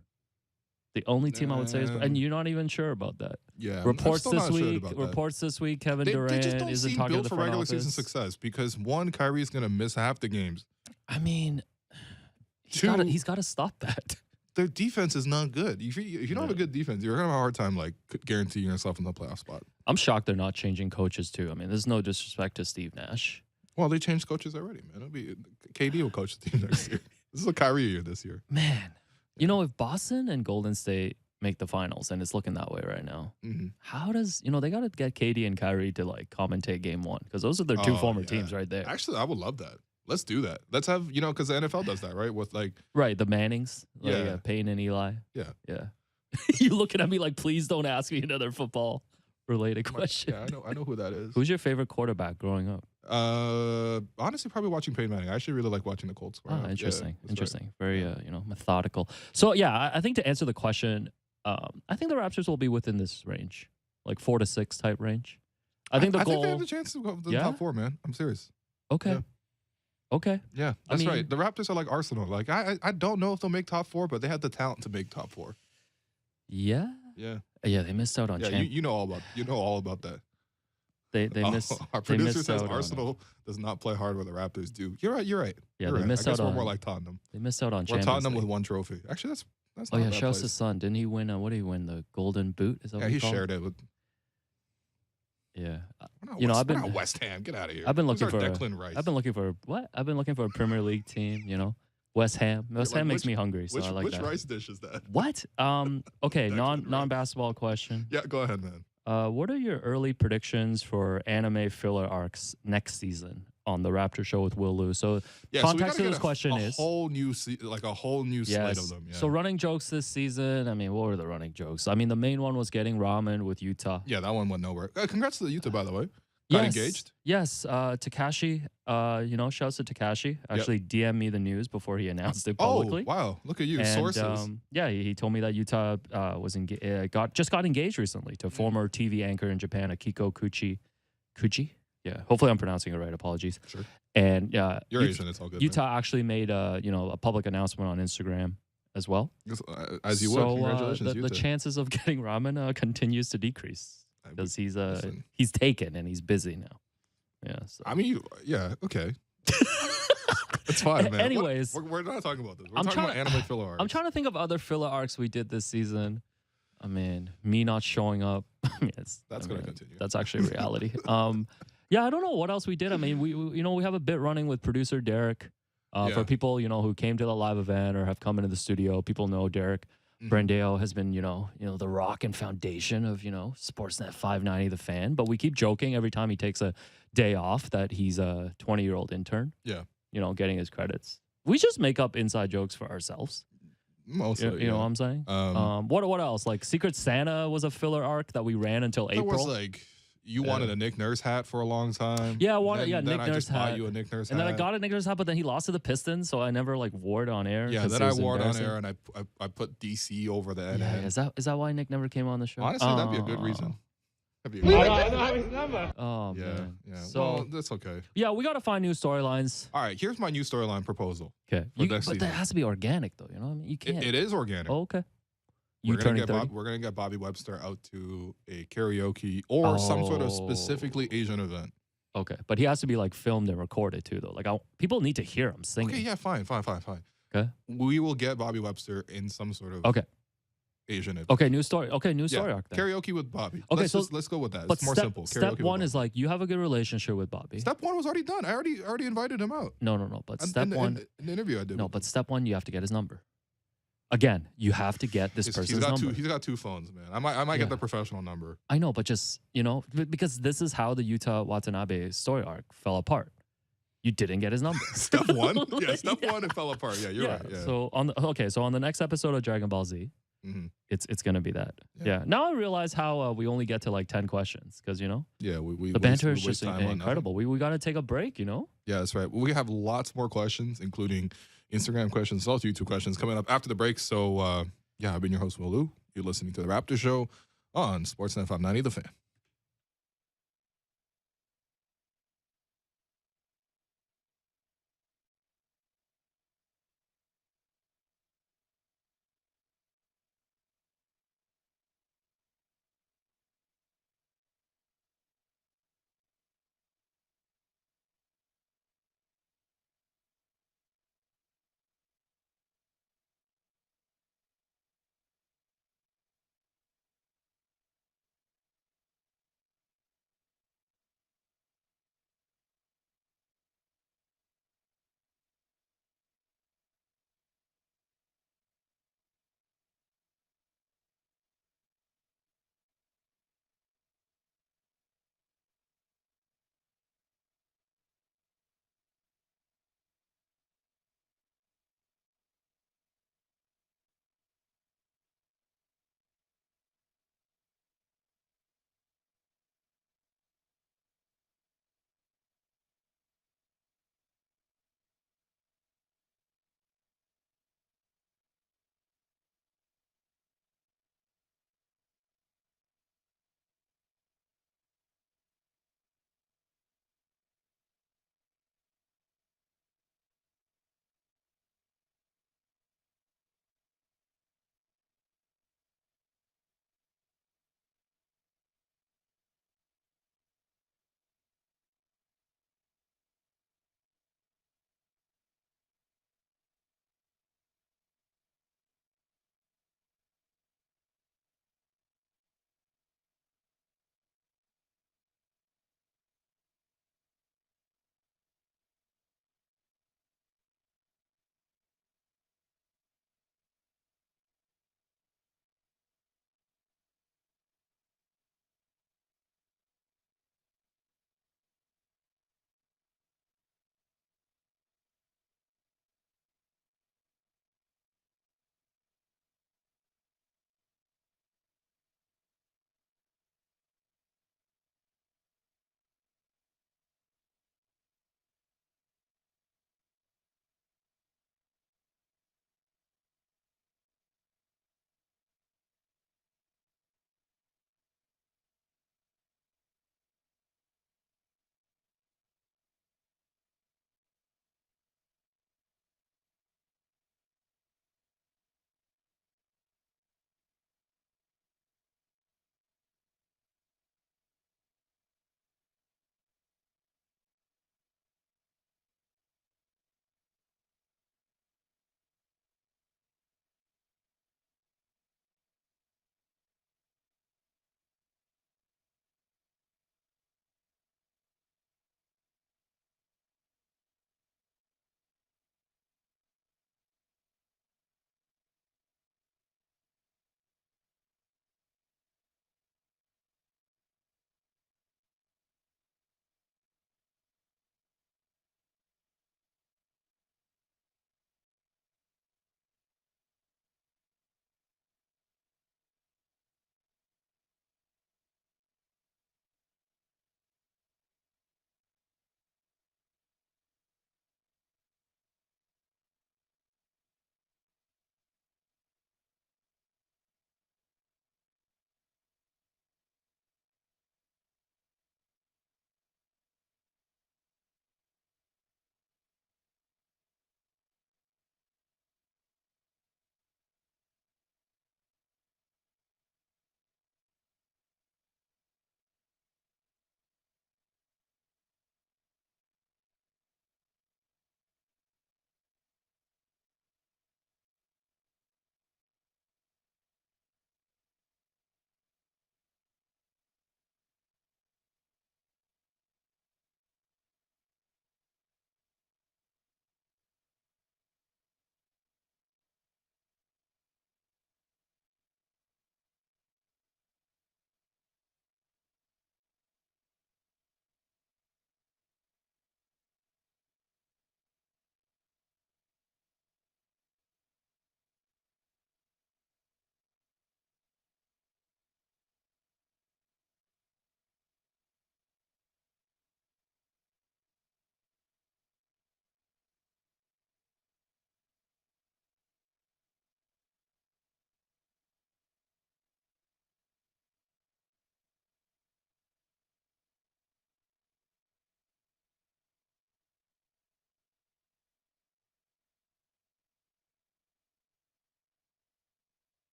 S4: The only team I would say is, and you're not even sure about that.
S3: Yeah. I'm
S4: Reports
S3: still
S4: this
S3: not sure
S4: week.
S3: about that.
S4: Reports this week. Kevin
S3: They
S4: Durant
S3: just don't
S4: isn't
S3: seem
S4: talking to
S3: built
S4: the
S3: for
S4: front
S3: regular
S4: office.
S3: season success because one, Kyrie's going to miss half the games.
S4: I mean,
S3: Two-
S4: he's got to stop that.
S3: Their defense is not good. If you don't have a good defense, you're going to have a hard time like guaranteeing yourself in the playoff spot.
S4: I'm shocked they're not changing coaches too. I mean, there's no disrespect to Steve Nash.
S3: Well, they changed coaches already, man. KD will coach the team next year. This is a Kyrie year this year.
S4: Man, you know, if Boston and Golden State make the finals, and it's looking that way right now, how does, they got to get KD and Kyrie to like commentate game one because those are their two former teams right there.
S3: Actually, I would love that. Let's do that. Let's have, because the NFL does that, right? With like.
S4: Right, the Mannings. Like, Payne and Eli.
S3: Yeah.
S4: Yeah. You're looking at me like, please don't ask me another football related question.
S3: Yeah, I know who that is.
S4: Who's your favorite quarterback growing up?
S3: Honestly, probably watching Peyton Manning. I actually really like watching the Colts.
S4: Oh, interesting.
S3: Yeah,
S4: interesting. Very, methodical. So, yeah, I think to answer the question, I think the Raptors will be within this range, like 4 to 6 type range. I think the goal.
S3: I think they have the chance to go to the top 4, man. I'm serious.
S4: Okay.
S3: Yeah.
S4: Okay.
S3: Yeah, that's right. The Raptors are like Arsenal. Like I don't know if they'll make top 4, but they have the talent to make top 4.
S4: Yeah.
S3: Yeah.
S4: Yeah, they missed out on.
S3: Yeah, you know all about that.
S4: They missed.
S3: Our producer says Arsenal does not play hard where the Raptors do. You're right.
S4: Yeah,
S3: you're
S4: they
S3: right.
S4: missed
S3: I guess
S4: out
S3: we're
S4: on.
S3: more like Tottenham.
S4: They missed out on.
S3: We're Tottenham
S4: League.
S3: with 1 trophy. Actually, that's not
S4: Oh
S3: a
S4: yeah,
S3: bad
S4: shouts
S3: place.
S4: his son. Didn't he win? What did he win? The Golden Boot? Is that what
S3: he
S4: call
S3: shared it with.
S4: Yeah.
S3: We're not West Ham. Get out of here.
S4: I've been looking for
S3: Declan Rice.
S4: I've been looking for what? I've been looking for a Premier League team. West Ham. West Ham makes me hungry, so I like
S3: which
S4: that.
S3: rice dish is that?
S4: What? Okay,
S3: Declan
S4: non basketball question.
S3: Yeah, go ahead, man.
S4: What are your early predictions for anime filler arcs next season on the Raptor Show with Will Liu? So context to this question is
S3: a whole new slate of them. Yeah.
S4: So running jokes this season. I mean, what were the running jokes? I mean, the main one was getting ramen with Utah.
S3: Yeah, that one went nowhere. Congrats to the Utah, by the way. Got engaged?
S4: Yes. Takashi, shouts to Takashi. Actually DM'd me the news before he announced it publicly.
S3: Oh, wow. Look at you.
S4: And,
S3: Sources.
S4: he told me that Utah got engaged recently to former TV anchor in Japan, Akiko Kuchi. Yeah. Hopefully I'm pronouncing it right. Apologies.
S3: Sure.
S4: And
S3: you're Asian, it's all good.
S4: Utah actually made a public announcement on Instagram as well.
S3: As you would. Congratulations,
S4: the chances of getting ramen continues to decrease. Because he's taken and he's busy now. Yeah. So.
S3: I mean, yeah, okay. It's fine, man.
S4: Anyways,
S3: we're not talking about this. We're talking about anime filler arcs.
S4: I'm trying to think of other filler arcs we did this season. I mean, me not showing up. That's going to
S3: continue.
S4: That's actually reality. Yeah, I don't know what else we did. I mean, we have a bit running with producer Derek. For people who came to the live event or have come into the studio, people know Derek. Brandeo has been, the rock and foundation of, Sportsnet 590, the fan. But we keep joking every time he takes a day off that he's a 20-year-old intern.
S3: Yeah.
S4: Getting his credits. We just make up inside jokes for ourselves.
S3: Mostly.
S4: You know what I'm saying? What else? Like Secret Santa was a filler arc that we ran until April.
S3: There was like... You wanted a Nick Nurse hat for a long time.
S4: Yeah, I wanted
S3: Nick
S4: Nurse
S3: I just
S4: hat.
S3: bought you a Nick Nurse
S4: and
S3: hat.
S4: then I got a Nick Nurse hat, but then he lost to the Pistons, so I never wore it on air.
S3: Yeah, then I wore it on air and I put DC over the NN.
S4: Is that why Nick never came on the show?
S3: Honestly, that'd be a good reason.
S5: I don't have his number.
S4: Oh man.
S3: Yeah.
S4: So
S3: well, that's okay.
S4: Yeah, we got to find new storylines.
S3: All right, here's my new storyline proposal.
S4: Okay, but that has to be organic though. You know what I mean? You can't.
S3: It is organic.
S4: Oh, okay.
S3: We're gonna get Bobby Webster out to a karaoke or some sort of specifically Asian event.
S4: Okay, but he has to be filmed and recorded too, though. People need to hear him singing.
S3: Okay, yeah, fine.
S4: Okay,
S3: we will get Bobby Webster in some sort of Asian event.
S4: Okay, new story. Okay, new story arc then.
S3: Karaoke with Bobby.
S4: Okay,
S3: let's go with that.
S4: But
S3: it's more simple.
S4: Step one is you have a good relationship with Bobby.
S3: Step one was already done. I already invited him out.
S4: No. But step one,
S3: in the interview I did.
S4: No, but step one, you have to get his number. Again, you have to get this person's number.
S3: He's got 2 phones, man. I might get the professional number.
S4: I know, but just because this is how the Utah Watanabe story arc fell apart. You didn't get his number.
S3: Step one, one, it fell apart. Yeah, you're right. Yeah.
S4: So on the next episode of Dragon Ball Z, it's gonna be that. Yeah. Now I realize how we only get to 10 questions because
S3: Yeah,
S4: the banter is just incredible. We got to take a break. Yeah,
S3: that's right. We have lots more questions, including Instagram questions, also YouTube questions coming up after the break. So, I've been your host, Will Liu. You're listening to The Raptors Show on Sportsnet 590, The Fan.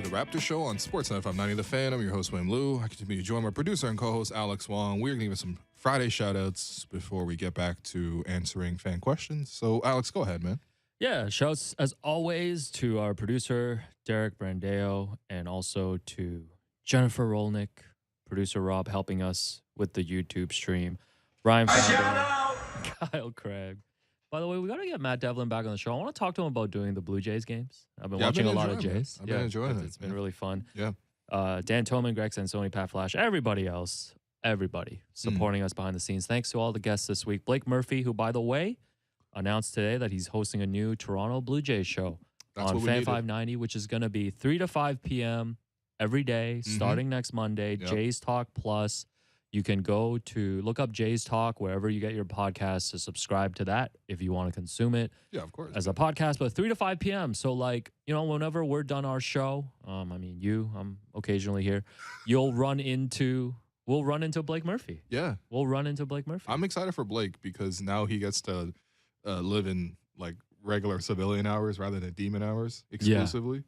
S3: the Raptors Show on Sportsnet 590 The Fan. I'm your host, Wayne Liu. I continue to join my producer and co-host, Alex Wong. We're going to give some Friday shout-outs before we get back to answering fan questions. So, Alex, go ahead, man.
S4: Yeah, shouts as always to our producer, Derek Brandeo, and also to Jennifer Rolnick, producer Rob, helping us with the YouTube stream. Ryan Fowler, Kyle Craig. By the way, we got to get Matt Devlin back on the show. I want to talk to him about doing the Blue Jays games. I've been watching a lot of Jays.
S3: I've been enjoying it.
S4: It's been really fun.
S3: Yeah.
S4: Dan Toman, Greg Sansoni, Pat Flash, everybody else, everybody supporting us behind the scenes. Thanks to all the guests this week. Blake Murphy, who, by the way, announced today that he's hosting a new Toronto Blue Jays show on Fan 590, which is going to be 3 to 5 p.m. every day, starting next Monday.
S3: Yep.
S4: Jays Talk Plus. You can go to look up Jays Talk wherever you get your podcasts to subscribe to that if you want to consume it.
S3: Yeah, of course.
S4: As a podcast, but 3 to 5 p.m. So, like, you know, whenever we're done our show, I'm occasionally here, we'll run into Blake Murphy.
S3: Yeah.
S4: We'll run into Blake Murphy.
S3: I'm excited for Blake because now he gets to live in, like, regular civilian hours rather than demon hours exclusively.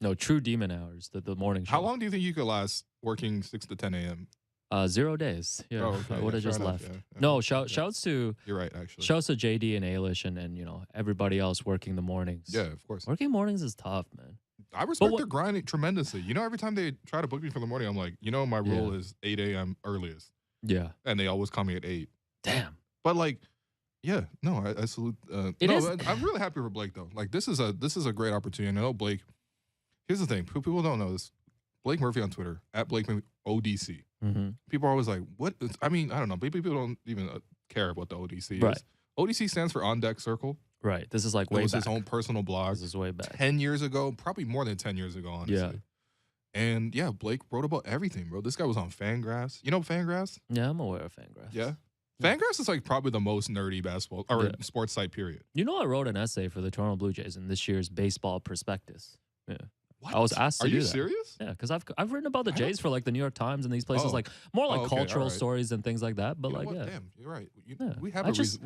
S4: No, true demon hours, the morning show.
S3: How long do you think you could last working 6 to 10 a.m.?
S4: 0 days. Yeah,
S3: Oh, okay.
S4: I would have
S3: Fair
S4: just
S3: enough,
S4: left.
S3: yeah.
S4: No, shouts to
S3: You're right, actually.
S4: shouts to JD and Ailish and you know everybody else working the mornings.
S3: Yeah, of course.
S4: Working mornings is tough, man.
S3: I respect their grinding tremendously. You know, every time they try to book me for the morning, I'm like, you know, my rule is 8 a.m. earliest.
S4: Yeah.
S3: And they always call me at 8.
S4: Damn.
S3: But like, yeah, no, I salute. I'm really happy for Blake though. Like, this is a great opportunity. I know Blake. Here's the thing: people don't know this. Blake Murphy on Twitter at Blake Murphy ODC. People are always like, "What?" I mean, I don't know. People don't even care what the ODC
S4: Right.
S3: is. ODC stands for On Deck Circle.
S4: Right. This is like
S3: It
S4: way
S3: was
S4: back.
S3: his own personal blog.
S4: This is way back.
S3: 10 years ago, probably more than 10 years ago, honestly.
S4: Yeah.
S3: And yeah, Blake wrote about everything, bro. This guy was on Fangraphs. You know Fangraphs?
S4: Yeah, I'm aware of Fangraphs.
S3: Yeah. Fangraphs is like probably the most nerdy basketball or sports site, period.
S4: You know, I wrote an essay for the Toronto Blue Jays in this year's baseball prospectus. Yeah.
S3: What?
S4: I was asked to do that.
S3: Are you serious?
S4: Yeah, because I've written about the Jays for like the New York Times and these places, like more like
S3: okay,
S4: cultural
S3: all right.
S4: stories and things like that. But
S3: You know
S4: like,
S3: what?
S4: yeah,
S3: Damn, you're right.
S4: Yeah.
S3: We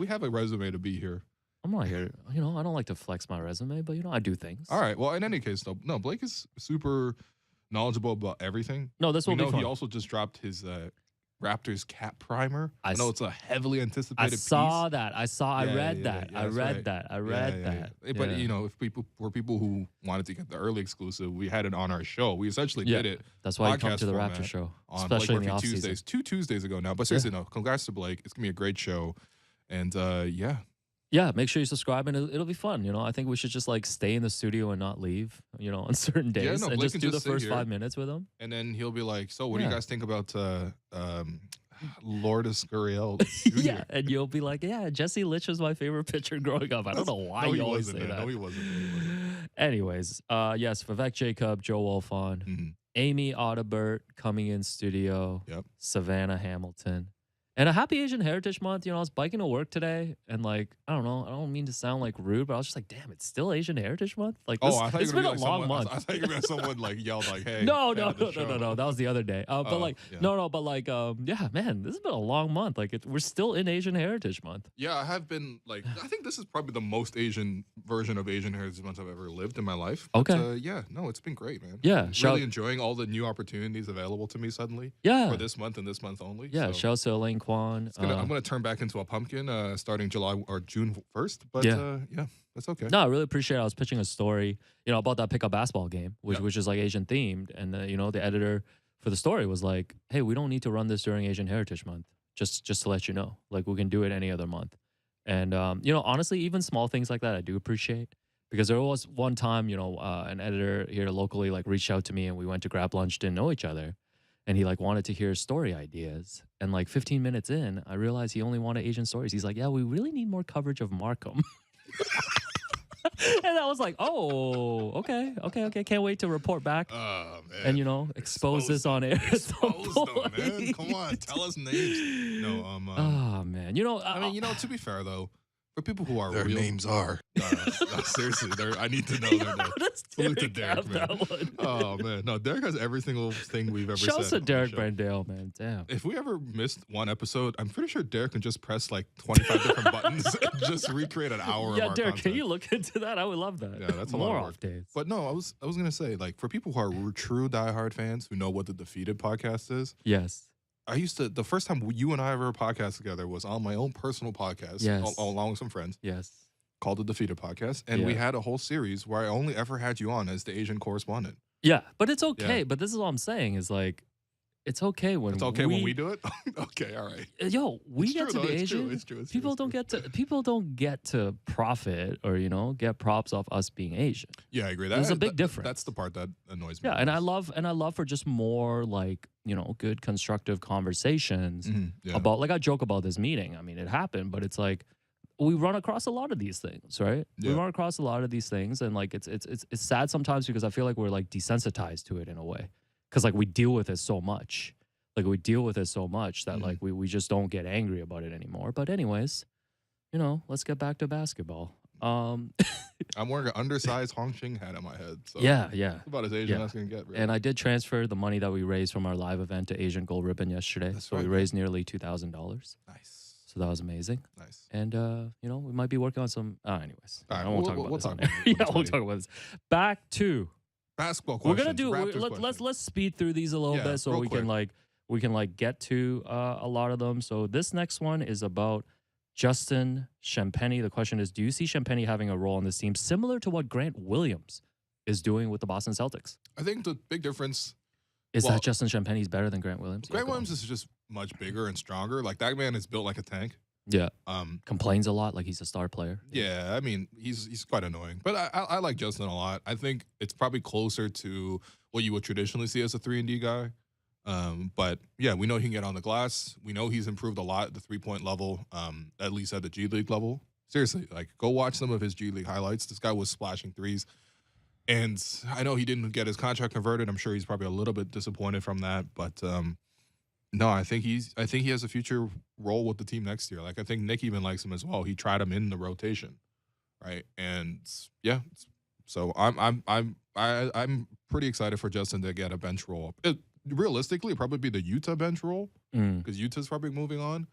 S3: have a resume to be here.
S4: I'm not here. You know, I don't like to flex my resume, but you know, I do things.
S3: All right. Well, in any case, though, no, Blake is super knowledgeable about everything.
S4: No, this will be fun.
S3: He also just dropped his Raptors cap primer.
S4: I
S3: know it's a heavily anticipated piece.
S4: I read
S3: Yeah,
S4: that. I read that.
S3: But you know, for people who wanted to get the early exclusive, we had it on our show. We essentially did it.
S4: That's why you come
S3: podcast
S4: to the
S3: format
S4: Raptors Show,
S3: on
S4: especially in
S3: Blake
S4: the
S3: Murphy
S4: off
S3: Tuesdays.
S4: season.
S3: 2 Tuesdays ago now. But seriously, no. Congrats to Blake. It's gonna be a great show, and
S4: Yeah, make sure you subscribe and it'll be fun. You know, I think we should just like stay in the studio and not leave, you know, on certain days and
S3: Blake
S4: just
S3: can
S4: do the
S3: just sit
S4: first
S3: here.
S4: 5 minutes with him.
S3: And then he'll be like, "So, what do you
S4: Yeah.
S3: guys think about Lourdes Gurriel?"
S4: Yeah, and you'll be like, yeah, Jesse Litch was my favorite pitcher growing up. I don't know why
S3: No, he
S4: you always
S3: wasn't,
S4: say
S3: man.
S4: that.
S3: No, he wasn't.
S4: Anyways, yes, Vivek Jacob, Joe Wolfond,
S3: Mhm.
S4: Amy Audibert coming in studio,
S3: Yep.
S4: Savannah Hamilton. And a happy Asian Heritage Month. You know, I was biking to work today and like, I don't know, I don't mean to sound like rude, but I was just like, damn, it's still Asian Heritage Month? Like this,
S3: I thought
S4: it's
S3: you were
S4: been
S3: gonna
S4: a
S3: be like
S4: long
S3: someone,
S4: month.
S3: I thought you were gonna someone like yelled like, "Hey!"
S4: No,
S3: fan of the show.
S4: That was the other day. But like,
S3: yeah.
S4: but like, yeah, man, this has been a long month. Like, we're still in Asian Heritage Month.
S3: Yeah, I have been like, I think this is probably the most Asian version of Asian Heritage Month I've ever lived in my life. But,
S4: Okay.
S3: yeah, no, it's been great, man.
S4: Yeah,
S3: I'm
S4: shout-
S3: really enjoying all the new opportunities available to me suddenly.
S4: Yeah.
S3: For this month and this month only.
S4: Yeah,
S3: so
S4: shouts to Elaine Kwan.
S3: I'm gonna turn back into a pumpkin starting July or June 1st. But
S4: Yeah.
S3: yeah, that's okay.
S4: No, I really appreciate it. I was pitching a story, you know, about that pickup basketball game, which is like Asian themed. And, you know, the editor for the story was like, hey, we don't need to run this during Asian Heritage Month, just to let you know. Like, we can do it any other month. And, you know, honestly, even small things like that, I do appreciate. Because there was one time, you know, an editor here locally, like, reached out to me and we went to grab lunch, didn't know each other. And he like wanted to hear story ideas. And like 15 minutes in, I realized he only wanted Asian stories. He's like, yeah, we really need more coverage of Markham. And I was like, oh, okay. Can't wait to report back.
S3: Oh, man.
S4: And, you know, expose this on air. at some
S3: Expose them, man.
S4: point.
S3: Come on, tell us names. No,
S4: Oh, man. You know,
S3: I mean, you know, to be fair though, For people who are
S2: Their
S3: real,
S2: names are.
S3: seriously, I need to know their names.
S4: Does
S3: Salute to
S4: Derek
S3: Derek,
S4: have
S3: man.
S4: that one?
S3: Oh man, no, Derek has every single thing we've ever said.
S4: Shouts to
S3: on the
S4: Derek
S3: show.
S4: Brandale, man. Damn.
S3: If we ever missed one episode, I'm pretty sure Derek can just press like 25 different buttons and just recreate an hour of
S4: Yeah,
S3: our
S4: Derek,
S3: content.
S4: can you look into that? I would love that.
S3: Yeah, that's a
S4: More
S3: lot of
S4: off
S3: work.
S4: days.
S3: But no, I was gonna say, like, for people who are true diehard fans who know what the Defeated podcast is,
S4: Yes.
S3: the first time you and I ever podcast together was on my own personal podcast,
S4: Yes.
S3: along with some friends,
S4: Yes.
S3: called the Defeated podcast, and we
S4: Yeah.
S3: had a whole series where I only ever had you on as the Asian correspondent.
S4: Yeah, but it's okay.
S3: Yeah.
S4: But this is what I'm saying is like, it's okay when
S3: It's okay when we do it. Okay, all right.
S4: Yo, we
S3: It's
S4: get
S3: true,
S4: to
S3: though.
S4: be
S3: It's true.
S4: Asian.
S3: It's true. It's
S4: People
S3: true.
S4: don't get to profit or get props off us being Asian.
S3: Yeah, I agree.
S4: There's a big difference.
S3: That's the part that annoys me.
S4: Yeah, and I love for just more like good constructive conversations
S3: Yeah.
S4: about, like, I joke about this meeting. I mean, it happened, but it's like we run across a lot of these things, right? We
S3: Yeah.
S4: run across a lot of these things, and like it's sad sometimes because I feel like we're like desensitized to it in a way, because like we deal with it so much. Like we deal with it so much that like we just don't get angry about it anymore. But anyways, let's get back to basketball.
S3: I'm wearing an undersized Hong Ching hat on my head. So
S4: Yeah.
S3: that's about as Asian
S4: Yeah.
S3: as I can get. Really.
S4: And I did transfer the money that we raised from our live event to Asian Gold Ribbon yesterday.
S3: That's
S4: so
S3: right,
S4: we
S3: man.
S4: raised nearly $2,000.
S3: Nice.
S4: So that was amazing.
S3: Nice.
S4: And we might be working on some. Anyways,
S3: All right,
S4: I won't
S3: we'll-
S4: talk about
S3: we'll
S4: this.
S3: talk
S4: on
S3: about
S4: air.
S3: it.
S4: Yeah,
S3: We'll
S4: we'll
S3: tell
S4: talk about this. Back to
S3: Basketball
S4: we're
S3: questions.
S4: gonna do.
S3: Raptors
S4: Let's
S3: questions.
S4: speed through these a little
S3: Yeah,
S4: bit so
S3: real
S4: we
S3: quick.
S4: can get to a lot of them. So this next one is about Justin Champagnie. The question is, do you see Champagnie having a role on this team similar to what Grant Williams is doing with the Boston Celtics?
S3: I think the big difference.
S4: Is
S3: Well,
S4: that Justin Champagnie is better than Grant Williams?
S3: Grant
S4: Yeah, go on.
S3: Williams is just much bigger and stronger. Like that man is built like a tank.
S4: Yeah,
S3: Um,
S4: complains a lot like he's a star player.
S3: yeah, I mean he's quite annoying, but I like Justin a lot. I think it's probably closer to what you would traditionally see as a 3-and-D guy. But yeah, we know he can get on the glass. We know he's improved a lot at the 3-point level, at least at the G League level. Seriously, like go watch some of his G League highlights. This guy was splashing threes. And I know he didn't get his contract converted. I'm sure he's probably a little bit disappointed from that. But no, I think he has a future role with the team next year. Like I think Nick even likes him as well. He tried him in the rotation, right? And yeah, so I'm pretty excited for Justin to get a bench role. Realistically, it'd probably be the Utah bench role because Utah's probably moving on.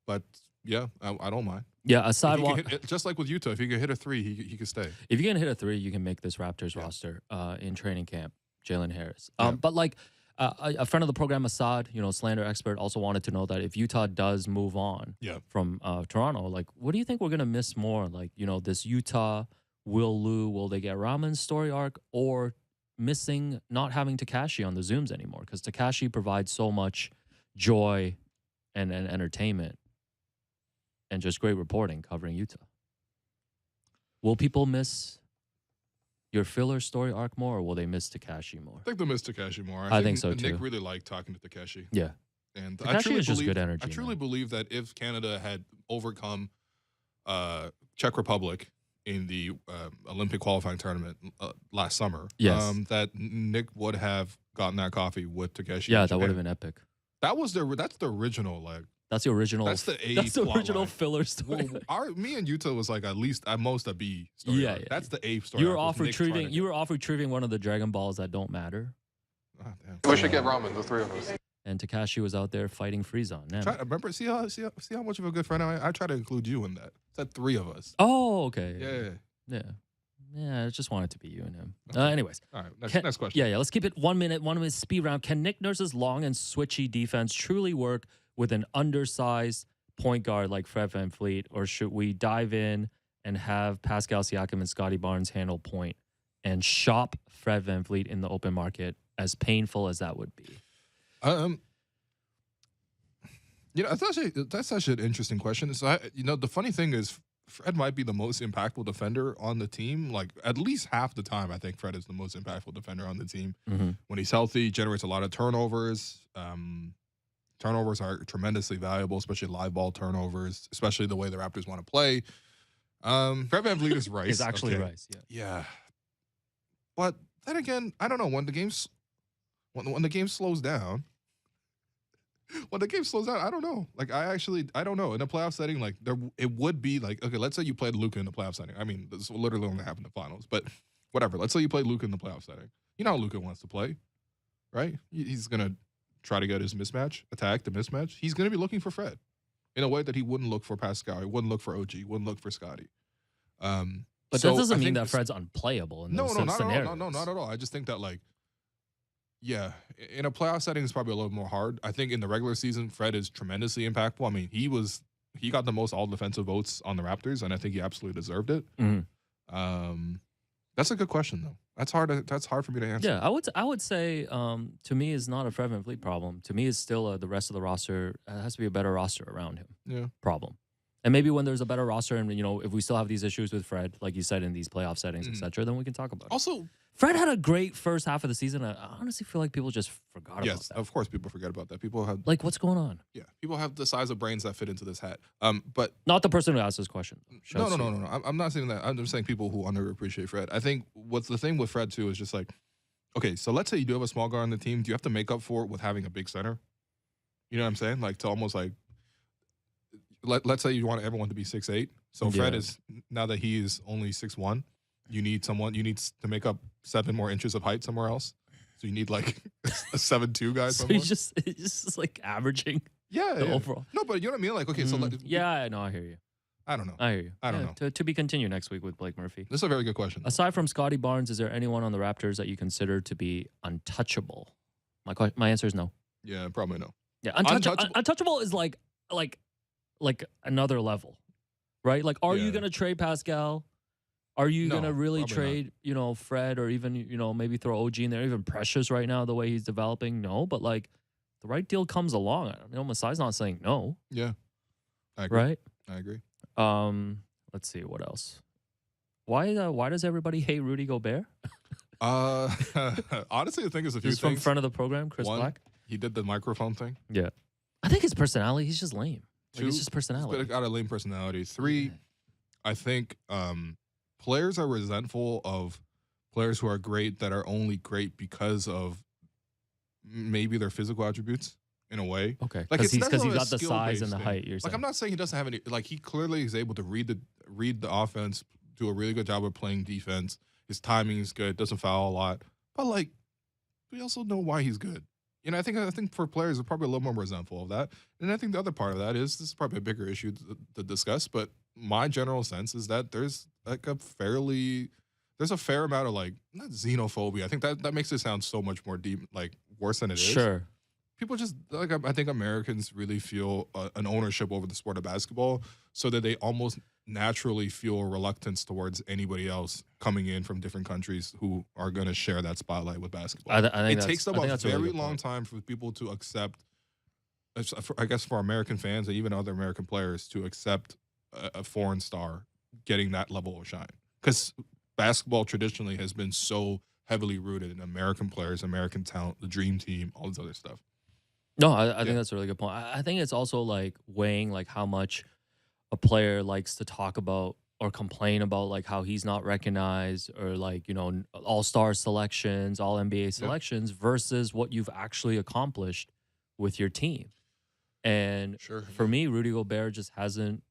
S3: But yeah, I don't mind.
S4: Yeah,
S3: If
S4: aside
S3: he
S4: one.
S3: can hit, just like with Utah, if he can hit a three, he can stay.
S4: If you can hit a three, you can make this Raptors roster in training camp. Jalen Harris.
S3: Yeah.
S4: But like a friend of the program, Assad, slander expert, also wanted to know that if Utah does move on
S3: Yeah.
S4: from Toronto, like, what do you think we're gonna miss more? Like, this Utah, will they get Raman's story arc, or missing not having Takashi on the Zooms anymore? Because Takashi provides so much joy and entertainment and just great reporting covering Utah. Will people miss your filler story arc more, or will they miss Takashi more?
S3: I think they'll miss Takeshi more.
S4: I think so,
S3: Nick
S4: too.
S3: really liked talking to Takeshi.
S4: Yeah.
S3: And
S4: Takashi is just good energy,
S3: I truly
S4: man.
S3: believe that if Canada had overcome Czech Republic in the Olympic qualifying tournament last summer,
S4: Yes.
S3: that Nick would have gotten that coffee with Takeshi.
S4: Yeah,
S3: in
S4: that would have
S3: Japan.
S4: been epic.
S3: That's the original
S4: That's the original.
S3: That's the A
S4: That's the
S3: plot
S4: original
S3: line.
S4: filler story.
S3: me and Utah was like at most a B story.
S4: Yeah,
S3: arc.
S4: yeah,
S3: That's the A story.
S4: You were
S3: arc,
S4: off
S3: with Nick trying
S4: retrieving.
S3: to
S4: You were off retrieving one of the Dragon Balls that don't matter,
S3: Oh, damn.
S5: We should get ramen, the three of us.
S4: and Takashi was out there fighting Freezon. Man.
S3: Remember, see how much of a good friend I try to include you in that. It's that three of us.
S4: Oh, okay.
S3: Yeah.
S4: Yeah. I just want it to be you and him.
S3: Okay.
S4: Anyways,
S3: All right. Next,
S4: Can-
S3: next question.
S4: yeah. Let's keep it 1 minute. 1 minute speed round. Can Nick Nurse's long and switchy defense truly work with an undersized point guard like Fred VanVleet, or should we dive in and have Pascal Siakam and Scotty Barnes handle point and shop Fred VanVleet in the open market, as painful as that would be?
S3: That's actually an interesting question. So the funny thing is, Fred might be the most impactful defender on the team. Like at least half the time, I think Fred is the most impactful defender on the team.
S4: Mm-hmm.
S3: When he's healthy, generates a lot of turnovers. Turnovers are tremendously valuable, especially live ball turnovers, especially the way the Raptors want to play. Fred VanVleet is Rice.
S4: It's actually
S3: okay.
S4: Rice. Yeah.
S3: Yeah. But then again, I don't know, when the game slows down, when the game slows down, I don't know. Like, I don't know. In a playoff setting, like, it would be like, okay, let's say you played Luka in the playoff setting. I mean, this literally only happened in the finals, but whatever. Let's say you played Luka in the playoff setting. You know how Luka wants to play, right? He's going to try to get his mismatch, attack the mismatch. He's going to be looking for Fred in a way that he wouldn't look for Pascal. He wouldn't look for OG. He wouldn't look for Scotty.
S4: But that doesn't mean that Fred's unplayable in those scenarios.
S3: No, not at all. I just think that, like, yeah, in a playoff setting, it's probably a little more hard. I think in the regular season, Fred is tremendously impactful. I mean, he got the most all defensive votes on the Raptors, and I think he absolutely deserved it.
S4: Mm-hmm.
S3: That's a good question, though. That's hard for me to answer.
S4: Yeah, I would say to me it's not a Fred VanVleet problem. To me, it's still the rest of the roster. It has to be a better roster around him.
S3: Yeah.
S4: Problem. And maybe when there's a better roster, and if we still have these issues with Fred, like you said in these playoff settings, etc., then we can talk about it.
S3: Also,
S4: Fred had a great first half of the season. I honestly feel like people just forgot about that.
S3: Yes, of course, people forget about that. People have
S4: what's going on?
S3: Yeah, people have the size of brains that fit into this hat. But
S4: not the person who asked this question.
S3: No. I'm not saying that. I'm just saying people who underappreciate Fred. I think what's the thing with Fred too is just like, okay, so let's say you do have a small guard on the team. Do you have to make up for it with having a big center? You know what I'm saying? Like, to almost like, let's say you want everyone to be 6'8". So Fred is, now that he is only 6'1", you need to make up 7 more inches of height somewhere else. So you need like a 7'2" guy
S4: So
S3: somewhere.
S4: he's just like averaging.
S3: Yeah.
S4: Overall.
S3: No, but you know what I mean? Like, okay, so like,
S4: yeah, I know. I hear you.
S3: I don't know.
S4: I hear you.
S3: I don't know.
S4: To be continued next week with Blake Murphy.
S3: This is a very good question.
S4: Aside from Scotty Barnes, is there anyone on the Raptors that you consider to be untouchable? My answer is no.
S3: Yeah, probably no.
S4: Yeah, untouchable is like another level, right? Like, are you gonna trade Pascal? Are you gonna really trade, Fred, or even maybe throw OG in there? Even Precious right now, the way he's developing, no. But like, the right deal comes along. Masai's not saying no.
S3: Yeah, I agree.
S4: Right?
S3: I agree.
S4: Let's see what else. Why does everybody hate Rudy Gobert?
S3: Honestly, I think it's a few
S4: He's
S3: things.
S4: from front of the program, Chris Black.
S3: He did the microphone thing.
S4: Yeah, I think his personality. He's just lame. Like,
S3: 2,
S4: it's just personality.
S3: He's got a lame personality. 3, I think players are resentful of players who are great that are only great because of maybe their physical attributes. In a way,
S4: okay,
S3: like
S4: because he's got the
S3: skill-based
S4: size and the
S3: thing.
S4: height. You're saying.
S3: Like, I'm not saying he doesn't have any. Like, he clearly is able to read the offense, do a really good job of playing defense. His timing is good, doesn't foul a lot. But like, we also know why he's good. I think for players, they're probably a little more resentful of that. And I think the other part of that is, this is probably a bigger issue to discuss. But my general sense is that there's like a fair amount of like, not xenophobia. I think that makes it sound so much more deep, like worse than it is.
S4: Sure.
S3: People just, like, I think Americans really feel an ownership over the sport of basketball, so that they almost naturally feel reluctance towards anybody else coming in from different countries who are going to share that spotlight with basketball.
S4: I think
S3: it takes them a very
S4: really
S3: long time for people to accept, I guess for American fans and even other American players, to accept a foreign star getting that level of shine. Because basketball traditionally has been so heavily rooted in American players, American talent, the dream team, all this other stuff.
S4: No, I think that's a really good point. I think it's also like weighing like how much a player likes to talk about or complain about like how he's not recognized, or like, all-star selections, all NBA selections versus what you've actually accomplished with your team. And for me, Rudy Gobert just hasn't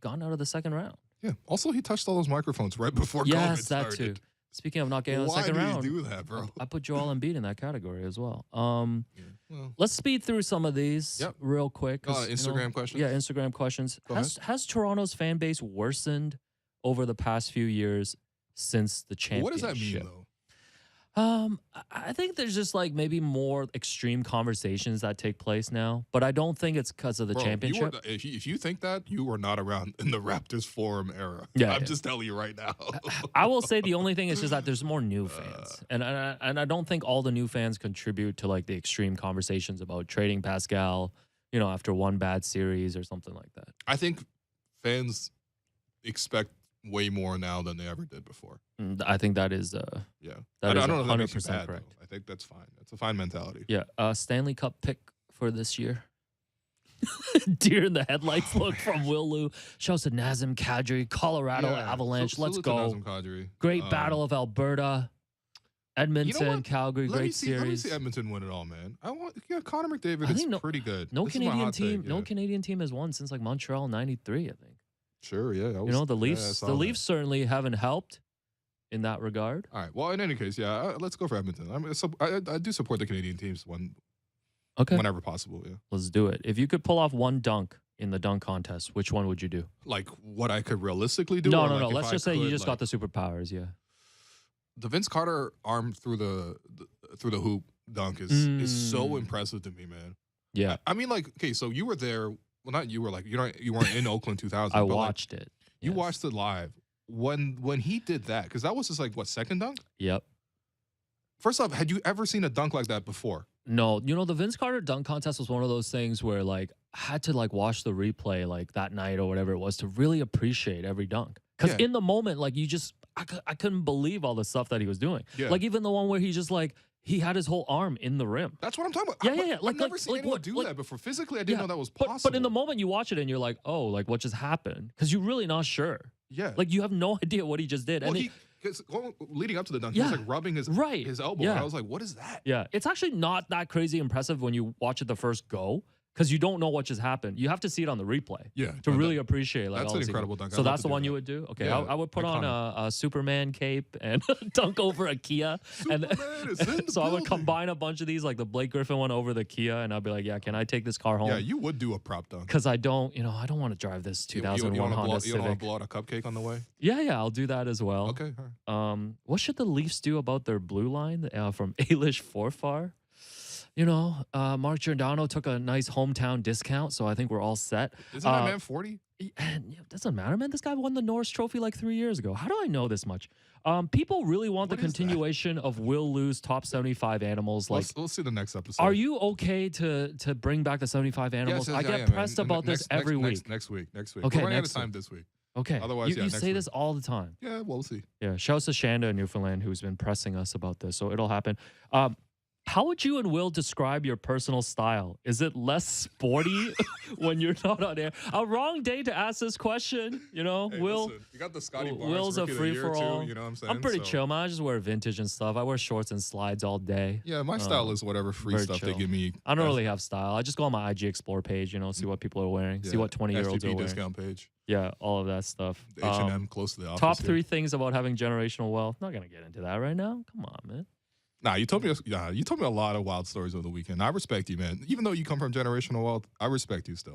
S4: gone out of the second round.
S3: Yeah. Also, he touched all those microphones right before COVID started.
S4: That too. Speaking of not getting out of the second round,
S3: why do you do that, bro?
S4: I put Joel Embiid in that category as well. Let's speed through some of these real quick.
S3: Instagram questions?
S4: Yeah, Instagram questions. Has Toronto's fan base worsened over the past few years since the championship?
S3: What does that mean, though?
S4: I think there's just like maybe more extreme conversations that take place now, but I don't think it's because of the championship.
S3: If you think that, you were not around in the Raptors forum era. I'm just telling you right now.
S4: I will say the only thing is just that there's more new fans, and I don't think all the new fans contribute to like the extreme conversations about trading Pascal, after one bad series or something like that.
S3: I think fans expect way more now than they ever did before.
S4: I think that is
S3: that
S4: I
S3: don't know if that
S4: 100%
S3: makes you bad,
S4: correct.
S3: though. I think that's fine. That's a fine mentality.
S4: Yeah, Stanley Cup pick for this year. Deer in the headlights look from Will Liu. Shouts to Nazem Kadri, Colorado Avalanche. Let's go.
S3: Nazem Kadri.
S4: Great Battle of Alberta. Edmonton, Calgary,
S3: Let me
S4: great
S3: see. Let me
S4: series.
S3: see Edmonton win it all, man. Connor McDavid
S4: I
S3: is
S4: think
S3: pretty good.
S4: No
S3: This is my
S4: Canadian
S3: hot
S4: team.
S3: take,
S4: No
S3: yeah.
S4: Canadian team has won since like Montreal '93. I think.
S3: Sure, yeah.
S4: You know, the Leafs. The Leafs certainly haven't helped in that regard.
S3: All right. Well, in any case, yeah. Let's go for Edmonton. I do support the Canadian teams
S4: Okay.
S3: whenever possible. Yeah.
S4: Let's do it. If you could pull off one dunk in the dunk contest, which one would you do?
S3: Like what I could realistically do.
S4: No.
S3: or like if
S4: Let's
S3: I
S4: just say you
S3: could,
S4: just
S3: like,
S4: got the superpowers. Yeah.
S3: the Vince Carter arm through the hoop dunk is so impressive to me, man.
S4: Yeah.
S3: I mean, like, okay, so you were there. Well, not you were like you weren't in Oakland 2000.
S4: I
S3: but
S4: watched it.
S3: You
S4: Yes.
S3: watched it live when he did that, because that was just like what, second dunk.
S4: Yep.
S3: First off, had you ever seen a dunk like that before?
S4: No, the Vince Carter dunk contest was one of those things where like I had to like watch the replay like that night or whatever it was to really appreciate every dunk. Because
S3: Yeah.
S4: in the moment, like I couldn't believe all the stuff that he was doing.
S3: Yeah.
S4: Like even the one where he just like he had his whole arm in the rim.
S3: That's what I'm talking about.
S4: Yeah.
S3: I've never seen anyone do that before. Physically, I didn't know that was possible.
S4: But in the moment you watch it and you're like, oh, like what just happened? Because you're really not sure.
S3: yeah,
S4: Like you have no idea what he just did.
S3: well,
S4: And
S3: leading up to the dunk, he was
S4: Yeah.
S3: like rubbing his elbow.
S4: Yeah.
S3: And I was like, what is that?
S4: yeah, it's actually not that crazy impressive when you watch it the first go because you don't know what just happened. You have to see it on the replay.
S3: Yeah,
S4: To
S3: no,
S4: really appreciate like
S3: that's
S4: all
S3: an
S4: this
S3: incredible dunk. I'd
S4: So
S3: love
S4: that's
S3: to
S4: the
S3: do
S4: one
S3: that.
S4: you would do. Okay,
S3: Yeah,
S4: I would put on
S3: iconic.
S4: a Superman cape and dunk over a Kia,
S3: Superman is in the
S4: so I would
S3: building.
S4: combine a bunch of these, like the Blake Griffin one over the Kia, and I'd be like, yeah, can I take this car home?
S3: Yeah, you would do a prop dunk.
S4: Because I don't want to drive this 2001
S3: you
S4: Honda
S3: want to
S4: Civic.
S3: blow out a cupcake on the way?
S4: Yeah, I'll do that as well.
S3: Okay, all right.
S4: What should the Leafs do about their blue line from Ailish Forfar? Mark Giordano took a nice hometown discount, so I think we're all set.
S3: Isn't that man 40?
S4: And it doesn't matter, man. This guy won the Norris Trophy like 3 years ago. How do I know this much? People really want
S3: What
S4: the
S3: is that?
S4: continuation of Will Lose top 75 animals. Like,
S3: We'll see the next episode.
S4: are you okay to bring back the 75 animals?
S3: Yes,
S4: I
S3: I
S4: get
S3: am,
S4: pressed
S3: man.
S4: about this every week.
S3: Next week.
S4: Okay,
S3: We're running out of
S4: next
S3: time
S4: week.
S3: this week.
S4: Okay.
S3: Otherwise,
S4: you
S3: next
S4: say
S3: week.
S4: this all the time.
S3: Yeah, we'll see.
S4: Yeah. Shouts to Shanda in Newfoundland who's been pressing us about this. So it'll happen. How would you and Will describe your personal style? Is it less sporty when you're not on air? A wrong day to ask this question,
S3: Hey,
S4: Will.
S3: listen, you got the Scotty Barnes
S4: Will's a
S3: Rookie of the
S4: free
S3: Year,
S4: for all.
S3: too, you know what I'm saying?
S4: I'm pretty
S3: So,
S4: chill, man. I just wear vintage and stuff. I wear shorts and slides all day.
S3: Yeah, my style is whatever free
S4: very
S3: stuff
S4: chill.
S3: they give me.
S4: I don't really have style. I just go on my IG Explore page, see what people are wearing, see what 20-year-olds are
S3: FTP
S4: wearing.
S3: discount page.
S4: Yeah, all of that stuff.
S3: The H&M close to the office.
S4: Top
S3: here.
S4: 3 things about having generational wealth. Not gonna get into that right now. Come on, man.
S3: Nah, you told me a lot of wild stories over the weekend. I respect you, man. Even though you come from generational wealth, I respect you still.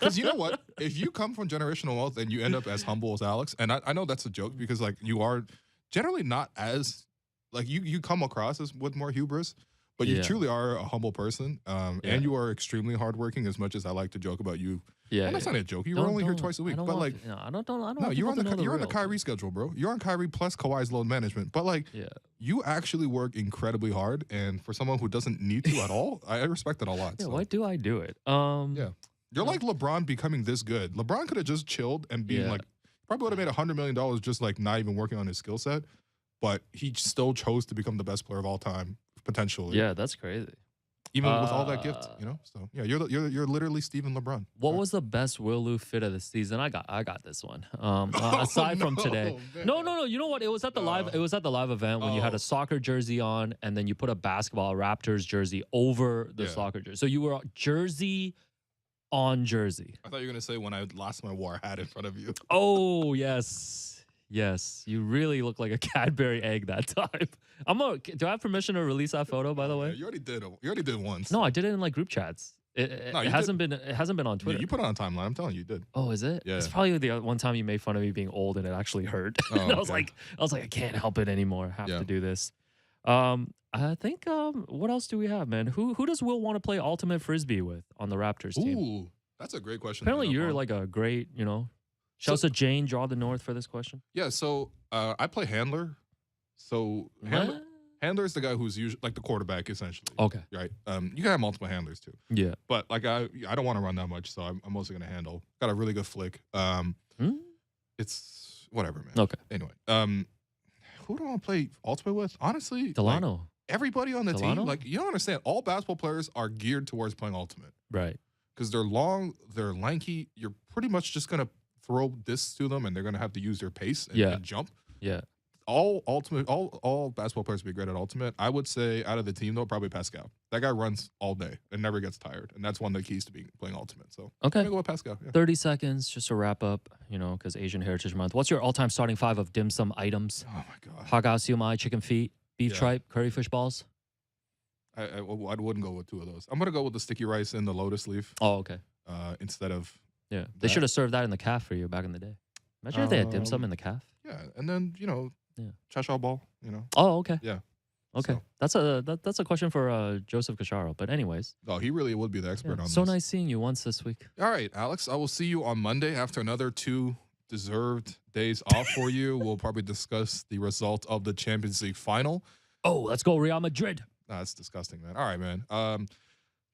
S3: Because you know what? If you come from generational wealth and you end up as humble as Alex, and I know that's a joke because like you are generally not as like you come across as with more hubris, but you
S4: Yeah.
S3: truly are a humble person. And you are extremely hardworking. As much as I like to joke about you.
S4: Yeah,
S3: Well, that's not a joke. You were only here twice a week, but like.
S4: I don't.
S3: No, you're on the Kyrie schedule, bro. You're on Kyrie plus Kawhi's load management. But like,
S4: Yeah.
S3: you actually work incredibly hard, and for someone who doesn't need to at all, I respect it a lot.
S4: Yeah,
S3: so.
S4: why do I do it?
S3: Yeah, you're like LeBron becoming this good. LeBron could have just chilled and been like, probably would have made $100 million just like not even working on his skill set, but he still chose to become the best player of all time potentially.
S4: Yeah, that's crazy.
S3: even with all that gift, you know. So yeah, you're literally Steven LeBron.
S4: What was the best Will Lou fit of the season? I got this one. Aside from today,
S3: man.
S4: no. You know what? It was at the live. It was at the live event when you had
S3: Oh.
S4: a soccer jersey on, and then you put a basketball Raptors jersey over the
S3: Yeah.
S4: soccer jersey. So you were jersey on jersey.
S3: I thought you were gonna say when I last time I wore a hat in front of you.
S4: Oh yes, yes. You really look like a Cadbury egg that time. Do I have permission to release that photo? By the way,
S3: Yeah, you already did. You already did once.
S4: no, I did it in like group chats. It
S3: No, you
S4: hasn't been. It hasn't been on
S3: Yeah,
S4: Twitter.
S3: you put it on timeline. I'm telling you, you did.
S4: Oh, is it?
S3: Yeah.
S4: It's probably the one time you made fun of me being old and it actually hurt.
S3: Oh,
S4: And I was
S3: okay.
S4: like, I can't help it anymore. I have
S3: Yeah.
S4: to do this. I think what else do we have, man? Who does Will want to play ultimate frisbee with on the Raptors team?
S3: Ooh, that's a great question.
S4: Apparently
S3: to
S4: you're
S3: hit up on.
S4: like a great, shouts to Jane Draw the North for this question.
S3: Yeah, so I play handler. So
S4: What?
S3: handler is the guy who's usually like the quarterback, essentially.
S4: Okay.
S3: Right. You can have multiple handlers too,
S4: Yeah.
S3: but like I don't want to run that much, so I'm mostly gonna handle. Got a really good flick. It's whatever, man.
S4: Okay.
S3: Anyway, who do I want to play ultimate with? Honestly, like,
S4: Delano.
S3: everybody on the
S4: Delano?
S3: team. Like you don't understand. All basketball players are geared towards playing ultimate
S4: Right.
S3: because they're long, they're lanky. You're pretty much just gonna throw discs to them, and they're gonna have to use their pace and,
S4: Yeah.
S3: and jump.
S4: Yeah.
S3: all basketball players would be great at ultimate. I would say out of the team though, probably Pascal. That guy runs all day and never gets tired, and that's one of the keys to playing ultimate. So I'm
S4: Okay.
S3: gonna go with Pascal. Yeah.
S4: 30 seconds just to wrap up, because Asian Heritage Month. What's your all-time starting five of dim sum items?
S3: Oh my god.
S4: Hagao siumai, chicken feet, beef
S3: Yeah.
S4: tripe, curry fish balls?
S3: I wouldn't go with two of those. I'm gonna go with the sticky rice and the lotus leaf
S4: Oh, okay.
S3: instead of
S4: Yeah. They
S3: That-
S4: should have served that in the calf for you back in the day. Imagine if they had dim sum in the calf.
S3: yeah, and then
S4: Yeah.
S3: cha cha ball.
S4: Oh, okay.
S3: Yeah.
S4: Okay.
S3: So-
S4: That's a question for Joseph Cacharo. But anyways,
S3: Oh, he really would be the expert
S4: yeah,
S3: on
S4: so
S3: this.
S4: nice seeing you once this week.
S3: All right, Alex, I will see you on Monday after another 2 deserved days off for you. We'll probably discuss the result of the Champions League final.
S4: Oh, let's go Real Madrid.
S3: Nah, that's disgusting, man. All right, man.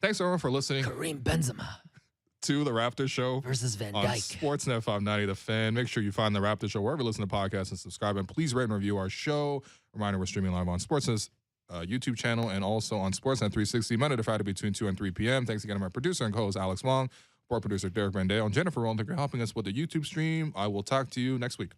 S3: Thanks everyone for listening
S4: Kareem Benzema
S3: to the Raptors Show
S4: versus Van
S3: on
S4: Dyke.
S3: Sportsnet 590 The Fan. Make sure you find the Raptors Show wherever you listen to podcasts and subscribe. And please rate and review our show. Reminder, we're streaming live on Sportsnet's YouTube channel and also on Sportsnet 360 Monday to Friday between 2 and 3 p.m. Thanks again to my producer and co-host Alex Wong, board producer Derek Vandale, and Jennifer Rowan. Thank you for helping us with the YouTube stream. I will talk to you next week.